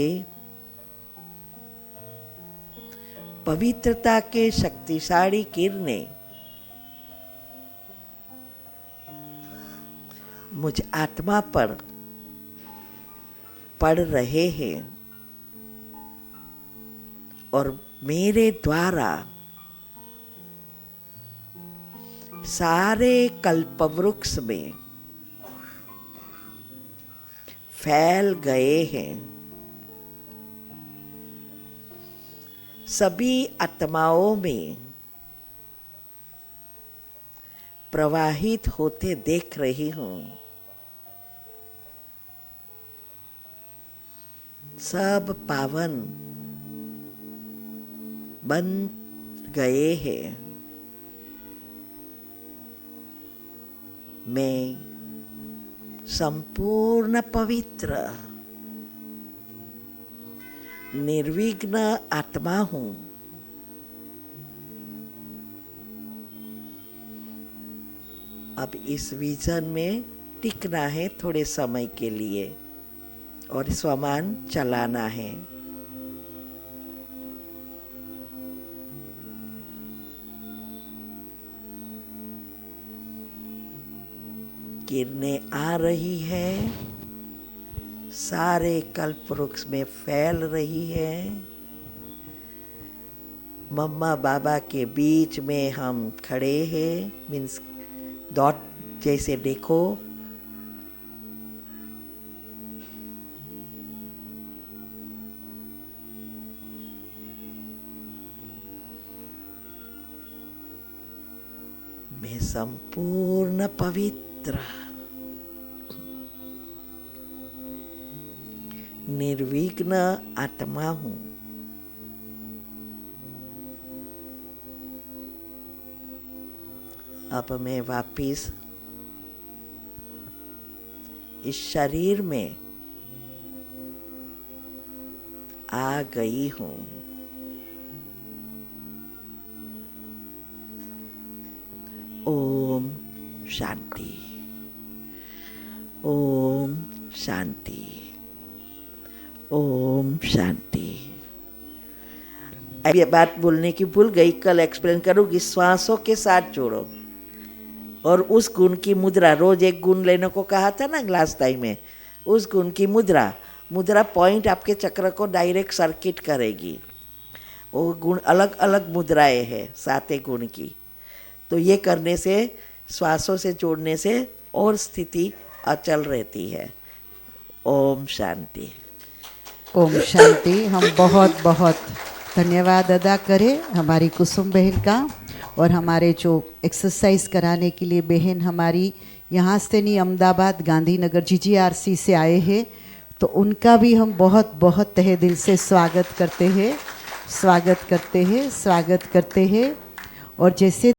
पवित्रता के शक्तिशाली किरणें मुझ आत्मा पर पड़ रहे हैं और मेरे द्वारा सारे कल्पवृक्ष में फैल गए हैं। सभी आत्माओं में प्रवाहित होते देख रही हूं। सब पावन बन गए हैं। मैं संपूर्ण पवित्र निर्विघ्न आत्मा हूं। अब इस विजन में टिकना है थोड़े समय के लिए और स्वमान चलाना है। किरणें आ रही है, सारे कल्पवृक्ष में फैल रही है। मम्मा बाबा के बीच में हम खड़े हैं, मीन्स डॉट जैसे देखो। मैं संपूर्ण पवित्र निर्विघ्न आत्मा हूं। अब मैं वापिस इस शरीर में आ गई हूं। ओम शांति, ओम शांति, ओम शांति। अब ये बात बोलने की भूल गई, कल एक्सप्लेन करूँगी। श्वासों के साथ जोड़ो और उस गुण की मुद्रा, रोज एक गुण लेने को कहा था ना ग्लास ताई में, उस गुण की मुद्रा पॉइंट आपके चक्र को डायरेक्ट सर्किट करेगी। वो गुण अलग अलग मुद्राएं हैं 7 गुण की। तो ये करने से, श्वासों से जोड़ने से और स्थिति अचल रहती है। ओम शांति। ओम शांति। हम बहुत बहुत धन्यवाद अदा करें हमारी कुसुम बहन का, और हमारे जो एक्सरसाइज कराने के लिए बहन हमारी यहाँ से नहीं, अहमदाबाद गांधीनगर GGRC से आए हैं, तो उनका भी हम बहुत बहुत तहे दिल से स्वागत करते हैं। और जैसे